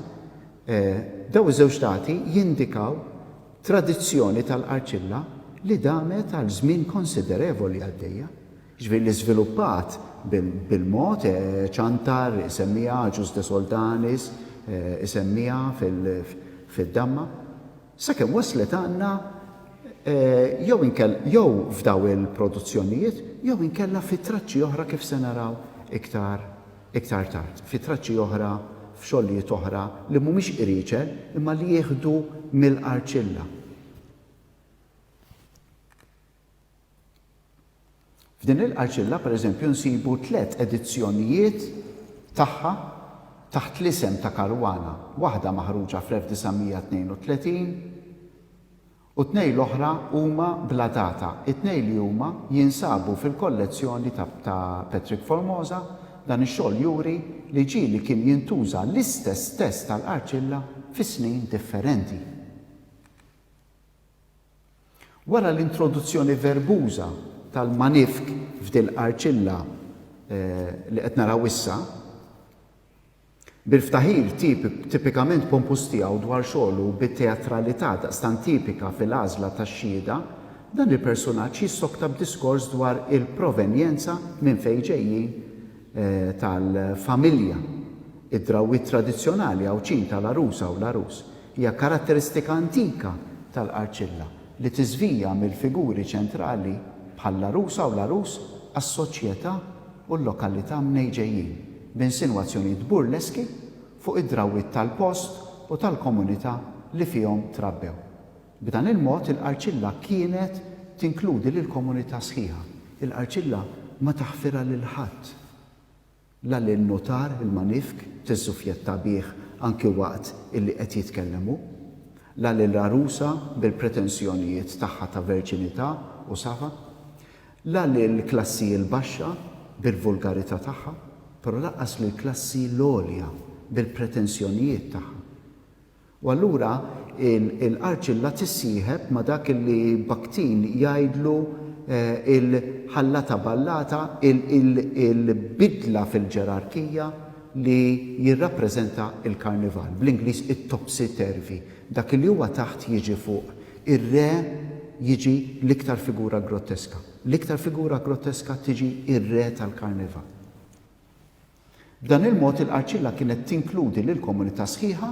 daw iż-żewġ dati jindikaw tradizzjoni tal-arċilla li damet għal żmien konsiderevoli għaddejja. Ġifieri li żviluppat bil-mod ċantar isemmija Ġus de Soldanis, isemmija fid-damma. Sakemm waslet għandna jew f'daw il-produzzjonijiet jew inkella fi traċċi oħra kif se naraw iktar tard. Fi traċċi oħra f'xogħlijiet oħra li mhumiex qriċel imma li jieħdu mill-arċilla. F'din il-arċilla pereżempju nsibu 3 edizzjonijiet tagħha taħt l-isem ta' Caruana. Waħda maħruġa fl-1932 u 2 l-oħra huma bla data. It-2 li huma jinsabu fil-kollezzjoni ta' Patrick Formosa. Dan ix-xogħol juri li ġieli kien jintuża l-istess test tal-arċilla fi snin differenti. Wara l-introduzzjoni verbuża tal-manifk f'dil arċilla li qed naraw issa, bil-ftaħir tipikament pompus tiegħu dwar xogħlu bit-teatralità daqstant tipika fil-għażla tax-xhieda, dan il-personaġġ jissokta b'diskors dwar il-provenjenza minn fejn ġejjin tal-familja. Id-drawwiet tradizzjonali Awċin tal-Arusa u l-Arus hija karatteristika antika tal-arċilla li tiżvija mill-figuri ċentrali bħall-Arusa u l-Arus għas-soċjetà u l-lokalità minn ġejjin b'insinwazzjonijiet burleski fuq id-drawwiet tal-post u tal-komunità li fihom trabbew. B'dan il-mod il-arċilla kienet tinkludi lill-komunità sħiħa. Il-arċilla ma taħfirha lil ħadd. La lil-notar il-manifk tiżżufjetta bih anki waqt illi qed jitkellemu, la lil-arusa bil-pretenzjonijiet tagħha ta' verġinità u safa, la lil-klassi l-baxxa bil-vulgarità tagħha, però laqqas lill-klassi l-għolja bil-pretenzjonijiet tagħha. U allura l-arċilla tissieħeb ma' dak li Bakhtin jgħidlu il-ħallata ballata, il-bidla fil-ġerarkija li jirrappreżenta il-karnival. Bl-Ingliż it-topsy-turvy. Dak li huwa taħt jiġi fuq. Ir-re jiġi l-iktar figura grotteska. L-iktar figura grotteska tiġi ir-re tal-karnival. B'dan il-mod il-arċilla kienet tinkludi lill-komunità sħiħa,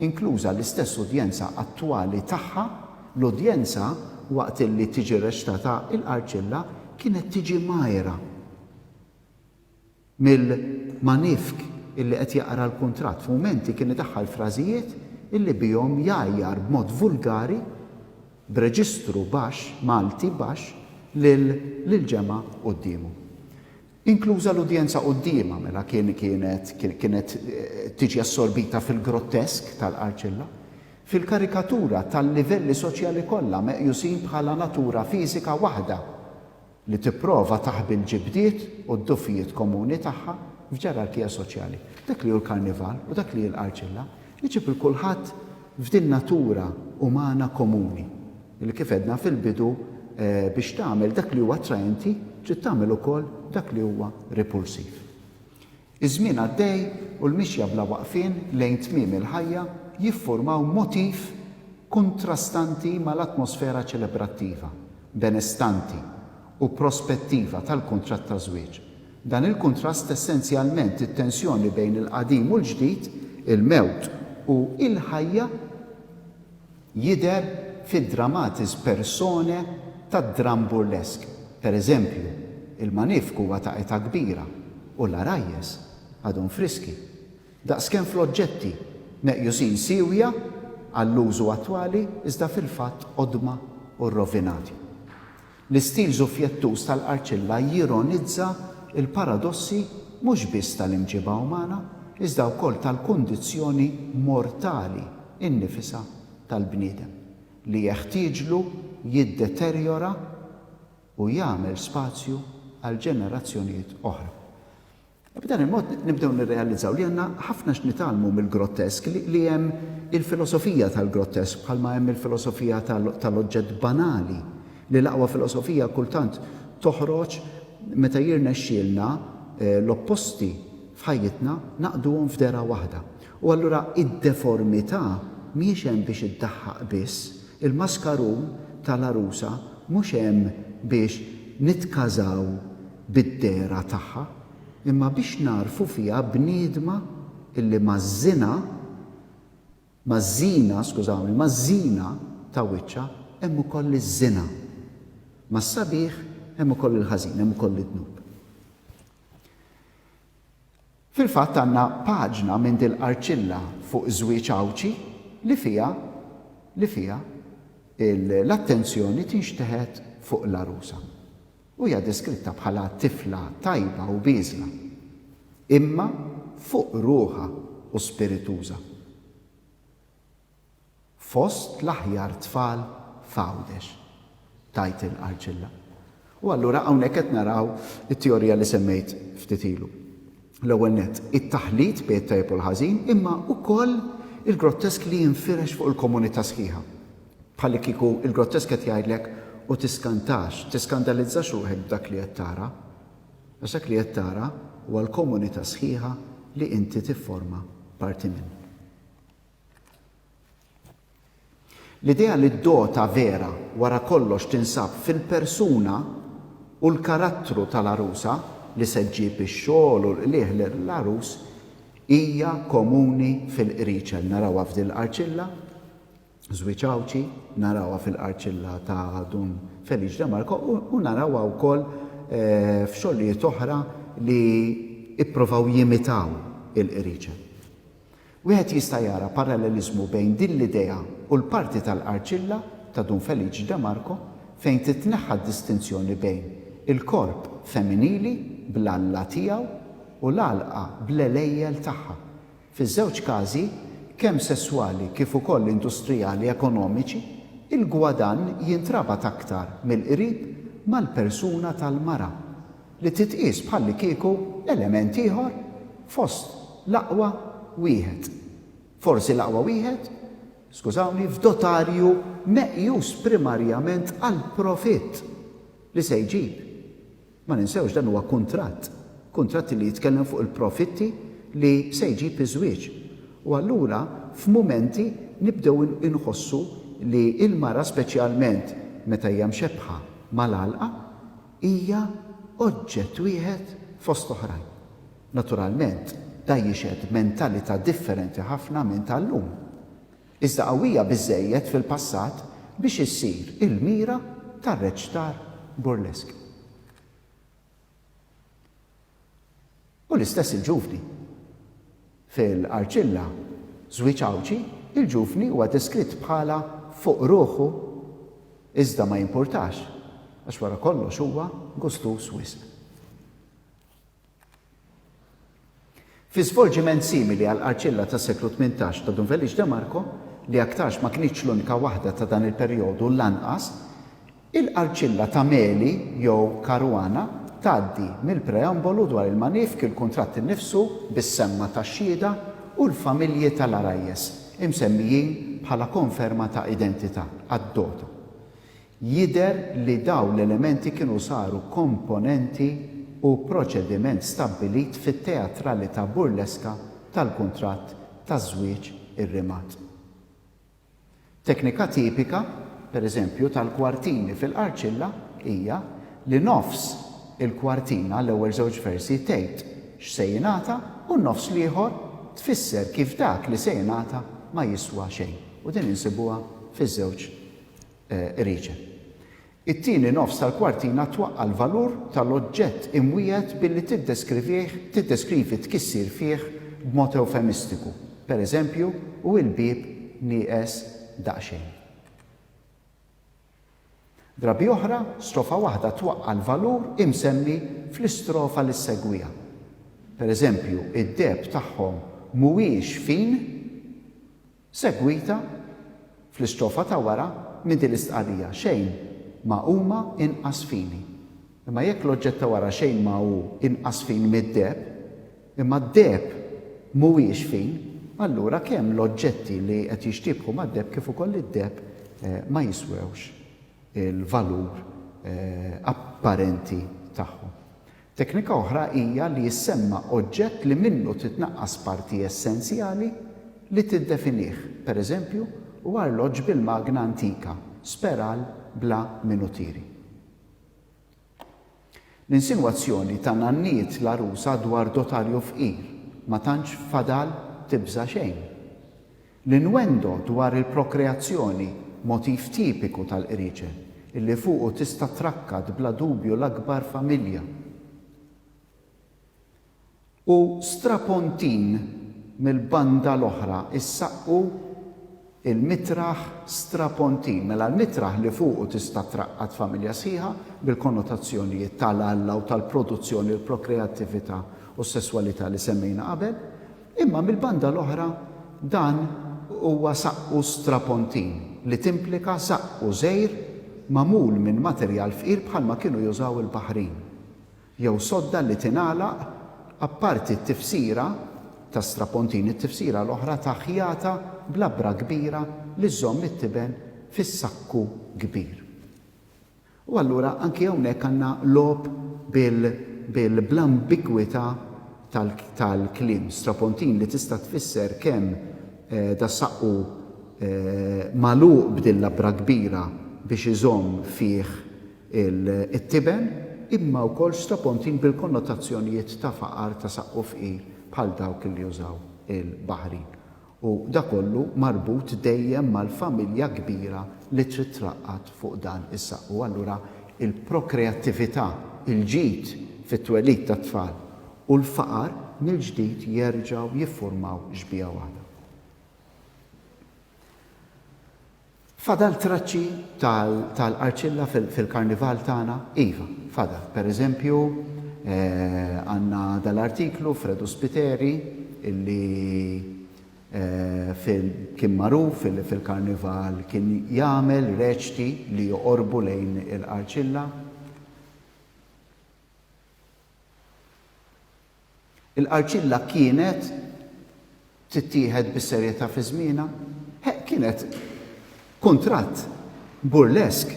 inkluża l-istess udjenza attwali tagħha, l-udjenza waqt illi tiġi rextata il-arċilla kienet tiġi majra mill-manifk illi qed jaqra l-kuntratt. F'mumenti kien idaħħal frażijiet illi bihom jgħajjar b'mod vulgari b'reġistru baxx, Malti baxx lil-ġema qudiemu. Inkluża l-udjenza qudiema mela kienet tiġi assorbita fil-grottesk tal-arċilla, fil-karikatura tal-livelli soċjali kollha meqjusin bħala natura fiżika waħda li tipprova taħbil ġibdiet u d-duffijiet komuni tagħha f'ġerarkija soċjali. Dak li hu l-karnival u dak li l-arċilla jiġib il kulħadd f'din natura umana komuni li kif edna fil-bidu biex tagħmel dak li huwa attraenti trid tagħmel ukoll dak li huwa repulsiv. Iż-żmien għaddej u l-mixja bla waqfien lejn tmiem il-ħajja jiffurmaw motiv kontrastanti mal-atmosfera ċelebrattiva, benestanti u prospettiva tal-kuntratt ta' żwieġ. Dan il-kuntrast essenzjalment it-tensjoni bejn il-qadim u l-ġdid, il-mewt u il-ħajja jidher fid-dramatiż persone tad-dram burlesk. Pereżempju, il-manifk huwa ta' età kbira u l-arajjes għadhom friski. Daqskemm fl-oġġetti meqjusin siwja għall-użu attwali iżda fil-fatt qodma u rrovinati. L-istil żuffjettuż tal-arċilla jironizza il-paradossi mhux biss tal-imġiba umana iżda wkoll tal-kundizzjoni mortali innifisa tal-bniedem li jeħtieġlu jiddeterjora u jagħmel spazju għal ġenerazzjonijiet oħra. B'dan il-mod nibdew nirrealizzaw li għandna ħafna x'nitalmu mill-grottesk li hemm il-filosofija tal-grottesk bħalma hemm il-filosofija tal-oġġett banali li l-aqwa filosofija kultant toħroġ meta jirnexxielna l-opposti f'ħajjitna naqduhom f'dera waħda. U allura id-deformità mhijiex hemm biex iddaħħaq biss, il-maskarum tal-arusa mhux hemm biex nitkażaw bid-dera tagħha, imma biex narfu fiha bniedma illi maż-żina ta' wiċċa hemm ukoll iż-żina. Mas-sabiħ hemm ukoll il-ħażin, hemm ukoll id-dnub. Fil-fatt għandna paġna minn dil-arċilla fuq żwieġ Awċi li fiha l-attenzjoni tinxteħed fuq l-arusa. U hija deskritta bħala tifla tajba u biżla, imma fuq ruħha u spirituża. Fost l-aħjar tfal fawdex, tajt il-arċilla. U allura hawnhekk qed naraw it-teorija li semmejt ftit ilu. L-ewwel nett, it-taħlit bejn tajb u l-ħażin, imma wkoll il-grottesk li jinfirex fuq il-komunità sħiħa. Bħalli kieku il-grottesk qed jgħidlek u tiskandalizzax ruħek b'dak li qed tara, għax dak li qed tara huwa l-komunità sħiħa li inti tifforma parti minn. L-idea li d-dota vera wara kollox tinsab fil-persuna u l-karattru tal-arusa li se ġġib ix-xogħol u l-qiegħ l-arus hija komuni fil-qriċel. Narawha f'din l-arċilla żwieġ Awċi, narawha fil-arċilla ta' Dun Feliċ de Marco u narawha wkoll f'xogħlijiet oħra li ippruvaw jimitaw il-qriċel. Wieħed jista' jara paralleliżmu bejn din l-idea u l-parti tal-arċilla ta' Dun Feliċ de Marco fejn titneħħa d-distinzjoni bejn il-korp femminili bl-alla tiegħu u l-għalqa bl-elejjel tagħha. Fiż-żewġ każi, kemm sesswali kif ukoll industrijali ekonomiċi, il-gwadann jintrabat aktar mill-qrib mal-persuna tal-mara li titqies bħalli kieku element ieħor fost l-aqwa wieħed. Forsi l-aqwa wieħed, skużawni, f'dotarju meqjus primarjament għal profitt li se jġib. Ma ninsewx dan huwa kuntratt li jitkellem fuq il-profitti li se jġib iż-żwieġ. U allura f'mumenti nibdew inħossu li il-mara speċjalment meta hija mxebħa mal-għalqa hija oġġett wieħed fost oħrajn. Naturalment, da jixed mentalità differenti ħafna minn tal-lum. Iżda qawwija biżżejjed fil-passat biex issir il-mira tar-reċtar burlesk. U l-istess il-ġufni. Fil-Arċilla Żwiċawċi, il-ġufni huwa deskritt bħala fuq ruħu iżda ma jimpurtax, għax wara kollox huwa gustus wisq. Fi svolġiment simili għall-Arċilla tas-seklu 18 ta' Dunvelix de Marco, li aktarx ma kienx l-unika waħda ta' dan il-perjodu l-anqas, il-Arċilla ta' Meli jew Caruana tgħaddi mill-preambolu dwar il-manif il-kuntratt innifsu bis-semma tax-xhieda u l-familji tal-Arajjes, imsemmijin bħala konferma ta' identità għad-dota. Jidher li dawn l-elementi kienu saru komponenti u proċediment stabbilit fit-teatralità burleska tal-kuntratt taż-żwieġ irrimat. Teknika tipika, pereżempju tal-kwartini fil-Arċilla, hija li nofs il-kwartina l-ewwel żewġ versi tgħid x'se jingħata u n-nofs l-ieħor tfisser kif dak li se jingħata ma jiswa xejn. U din insibuha fiż-żewġ riġel. It-tieni nofs tal-kwartina twaqqa l-valur tal-oġġett imwiegħed billi tiddeskrivi tkissir fih b'mod eufemistiku. Pereżempju, u l-bieb nieqes daqsxejn. Drabi oħra, strofa waħda twaqqa l-valur imsemmi fl-istrofa li ssegwiha. Pereżempju, id-deb tagħhom mhuwiex fin segwita fl-istrofa ta' wara minn din l-istqarrija xejn ma huma inqas fini. Imma jekk l-oġġett ta' wara xejn ma hu inqas fin mid-deb, imma d-deb mhuwiex fin, allura kemm l-oġġetti li qed jixtiebħu mad-deb kif ukoll id-deb ma jiswewx il-valur apparenti tagħhom. Teknika oħra hija li jissemma oġġett li minnu titnaqqas parti essenzjali li tiddefinih. Pereżempju, huwa arloġġ bil-magna antika, speral bla minutieri. L-insinwazzjoni ta' nanniet l-arusa dwar dotarju fqir ma tantx fadal tibża xejn. L-inwendo dwar il-prokreazzjoni, motiv tipiku tal-qriċel, illi fuqu tista' trakkad bla dubju l-akbar familja. U strapontin mill-banda l-oħra issaqqu il-mitraħ strapontin, mela l-mitraħ li fuqu tista' traqqad familja sħiħa bil-konnotazzjonijiet tal-alla u tal-produzzjoni, il-prokreattività u s-sesswalità li semmejna qabel, imma mill-banda l-oħra dan huwa saqqu strapontin li timplika saqqu żgħir magħmul minn materjal fqir bħalma kienu jużaw il-baħrin. Jew sodda li tingħalaq apparti t-tifsira ta' strapontin, it-tifsira l-oħra ta' ħjata blabra kbira li żomm it-tiben fis-sakku kbir. U allura anke hawnhekk għandna lob bil-ambigwità tal-kliem strapontin li tista' tfisser kemm da saqqu magħluq b'din labra kbira biex iżomm fih it-tiben, imma wkoll strapontin bil-konnotazzjonijiet ta' faqar ta' saqqu fqir bħal dawk li jużaw il-baħrin. U da kollu marbut dejjem mal-familja kbira li trid traqqad fuq dan is-saqqu. Allura il-prokreattività, il-ġid fit-twelid tat-tfal u l-faqar mill-ġdid jerġgħu jiffurmaw ġbija waħda. Fadal traċċi tal-Arċilla fil-karnival tagħna? Iva, fadal. Pereżempju, għandna dal-artiklu Fredu Spiteri illi kien magħruf fil-karnival kien jagħmel reċti li joqorbu lejn il-Arċilla. Il-Arċilla kienet tittieħed bis-serjetà fi żmienha, kienet kuntratt burlesk.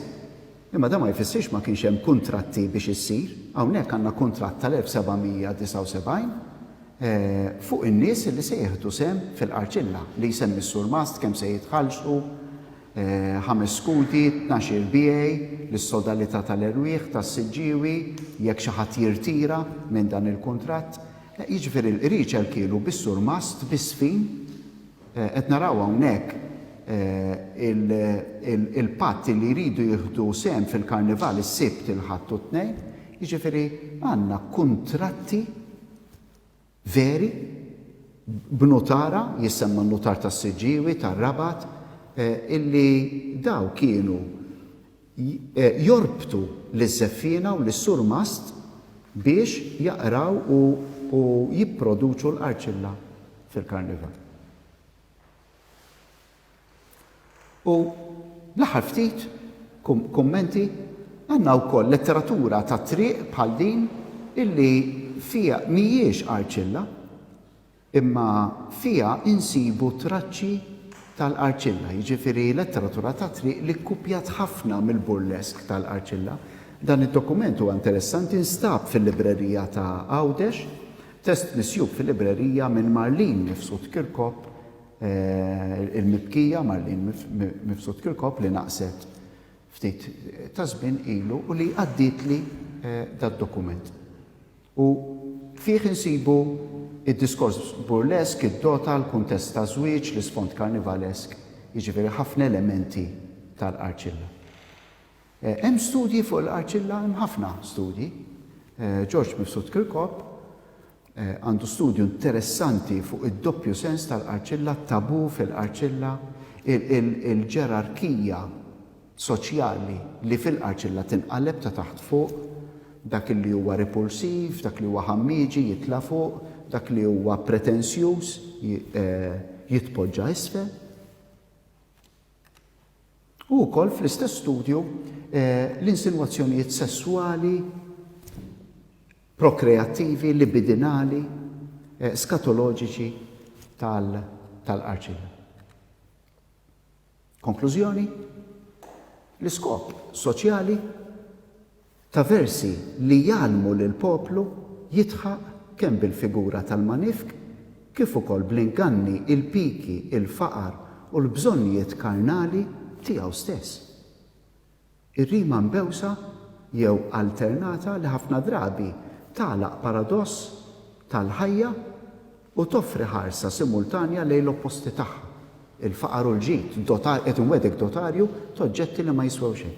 Imma da ma jfissirx ma kienx hemm kuntratti biex issir, hawnhekk għandna kuntratt tal-1779 fuq in-nies li se jieħdu sehem fil-Arċilla li jsemmi s-surmast kemm se jitħallsu 5 skuti, 12 BA, l-sodalità tal-erwieħ, tas-siġġiewi, jekk xi ħadd jirtira minn dan il-kuntratt. Jiġifieri l-qriċel kienu bis-surmast bis-sfin qed naraw hawnhekk il-patti li jridu jieħdu sehem fil-karnival is-sibt il-ħadd u t-tnejn, jiġifieri għandna kuntratti veri b'notara, jissemma n-notar tas-Siġġiewi, tar-Rabat, illi daw kienu jorbtu lis-Żeffina u lis-Sur Mast biex jaqraw u jipproduċu l-arċilla fil-karnival. U l-aħħar ftit kummenti għandna wkoll letteratura ta' triq bħal din illi fija mhijiex arċilla imma fija insibu traċċi tal-arċilla, jiġifieri letteratura ta' triq li kkupjat ħafna mill-burlesk tal-arċilla. Dan id-dokument huwa interessanti, instab fil-librerija ta' Għawdex, test misjub fil-librerija minn Marlin Mifsud Kirkop, il-mibkija Marlin Mifsud Kirkop li naqset ftit ta' żmien ilu u li għaddietli dad-dokument. U fih insibu id-diskors burlesk, id-dota, l-kuntest ta' żwieġ, l-isfond karnivalesk, jiġifieri ħafna elementi tal-arċilla. Hemm studji fuq l-arċilla, hemm ħafna studji. George Mifsud Kirkop għandu studju interessanti fuq id-doppju sens tal-arċilla, tabu fil-arċilla, il-ġerarkija soċjali li fil-arċilla tinqaleb ta' taħt fuq, dak li huwa repulsiv, dak li huwa ħammieġi jitla fuq, dak li huwa pretenzjuż jitpoġġa isfel. U wkoll fl-istess studju l-insinwazzjonijiet sessuali, prokreattivi, libidinali, skatoloġiċi tal-arċilla. Konklużjoni? L-iskop soċjali ta' versi li jgħalmu lill-poplu jitħaq kemm bil-figura tal-manifk kif ukoll bl-inganni, il-piki, il-faqar u l-bżonnijiet karnali tiegħu stess. Ir-rima mbewsa jew alternata li ħafna drabi tagħlaq paradoss tal-ħajja u toffri ħarsa simultanja lejn l-opposti tagħha. Il-faqar u l-ġid qed inwedek dotarju t'oġġetti li ma jiswew xejn.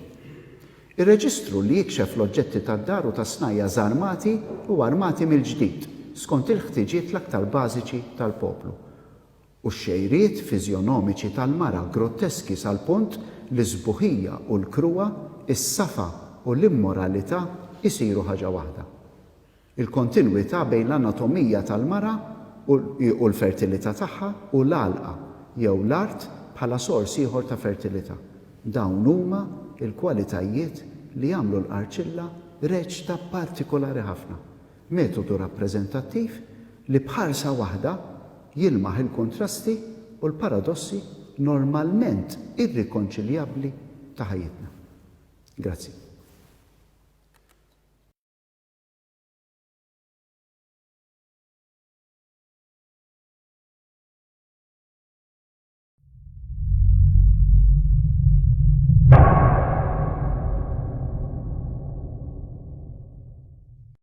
Ir-reġistru li jikxef l-oġġetti tad-dar u tas-snajja armati u armati mill-ġdid skont il-ħtiġijiet l-aktar bażiċi tal-poplu. U x-xejriet fiżjonomiċi tal-mara grotteski sal-punt li żbuħija u l-kruwa, is-safa u l-immoralità isiru ħaġa waħda. Il-kontinwità bejn l-anatomija tal-mara u l-fertilità tagħha u l-għalqa jew l-art bħala sors ieħor ta' fertilità. Dawn huma il-kwalitajiet li jagħmlu l-arċilla reċta partikolari ħafna. Metodu rappreżentattiv li bħarsa waħda jilmaħ il-kontrasti u l-paradossi normalment irrikonċiljabbli ta' ħajjitna. Grazzi.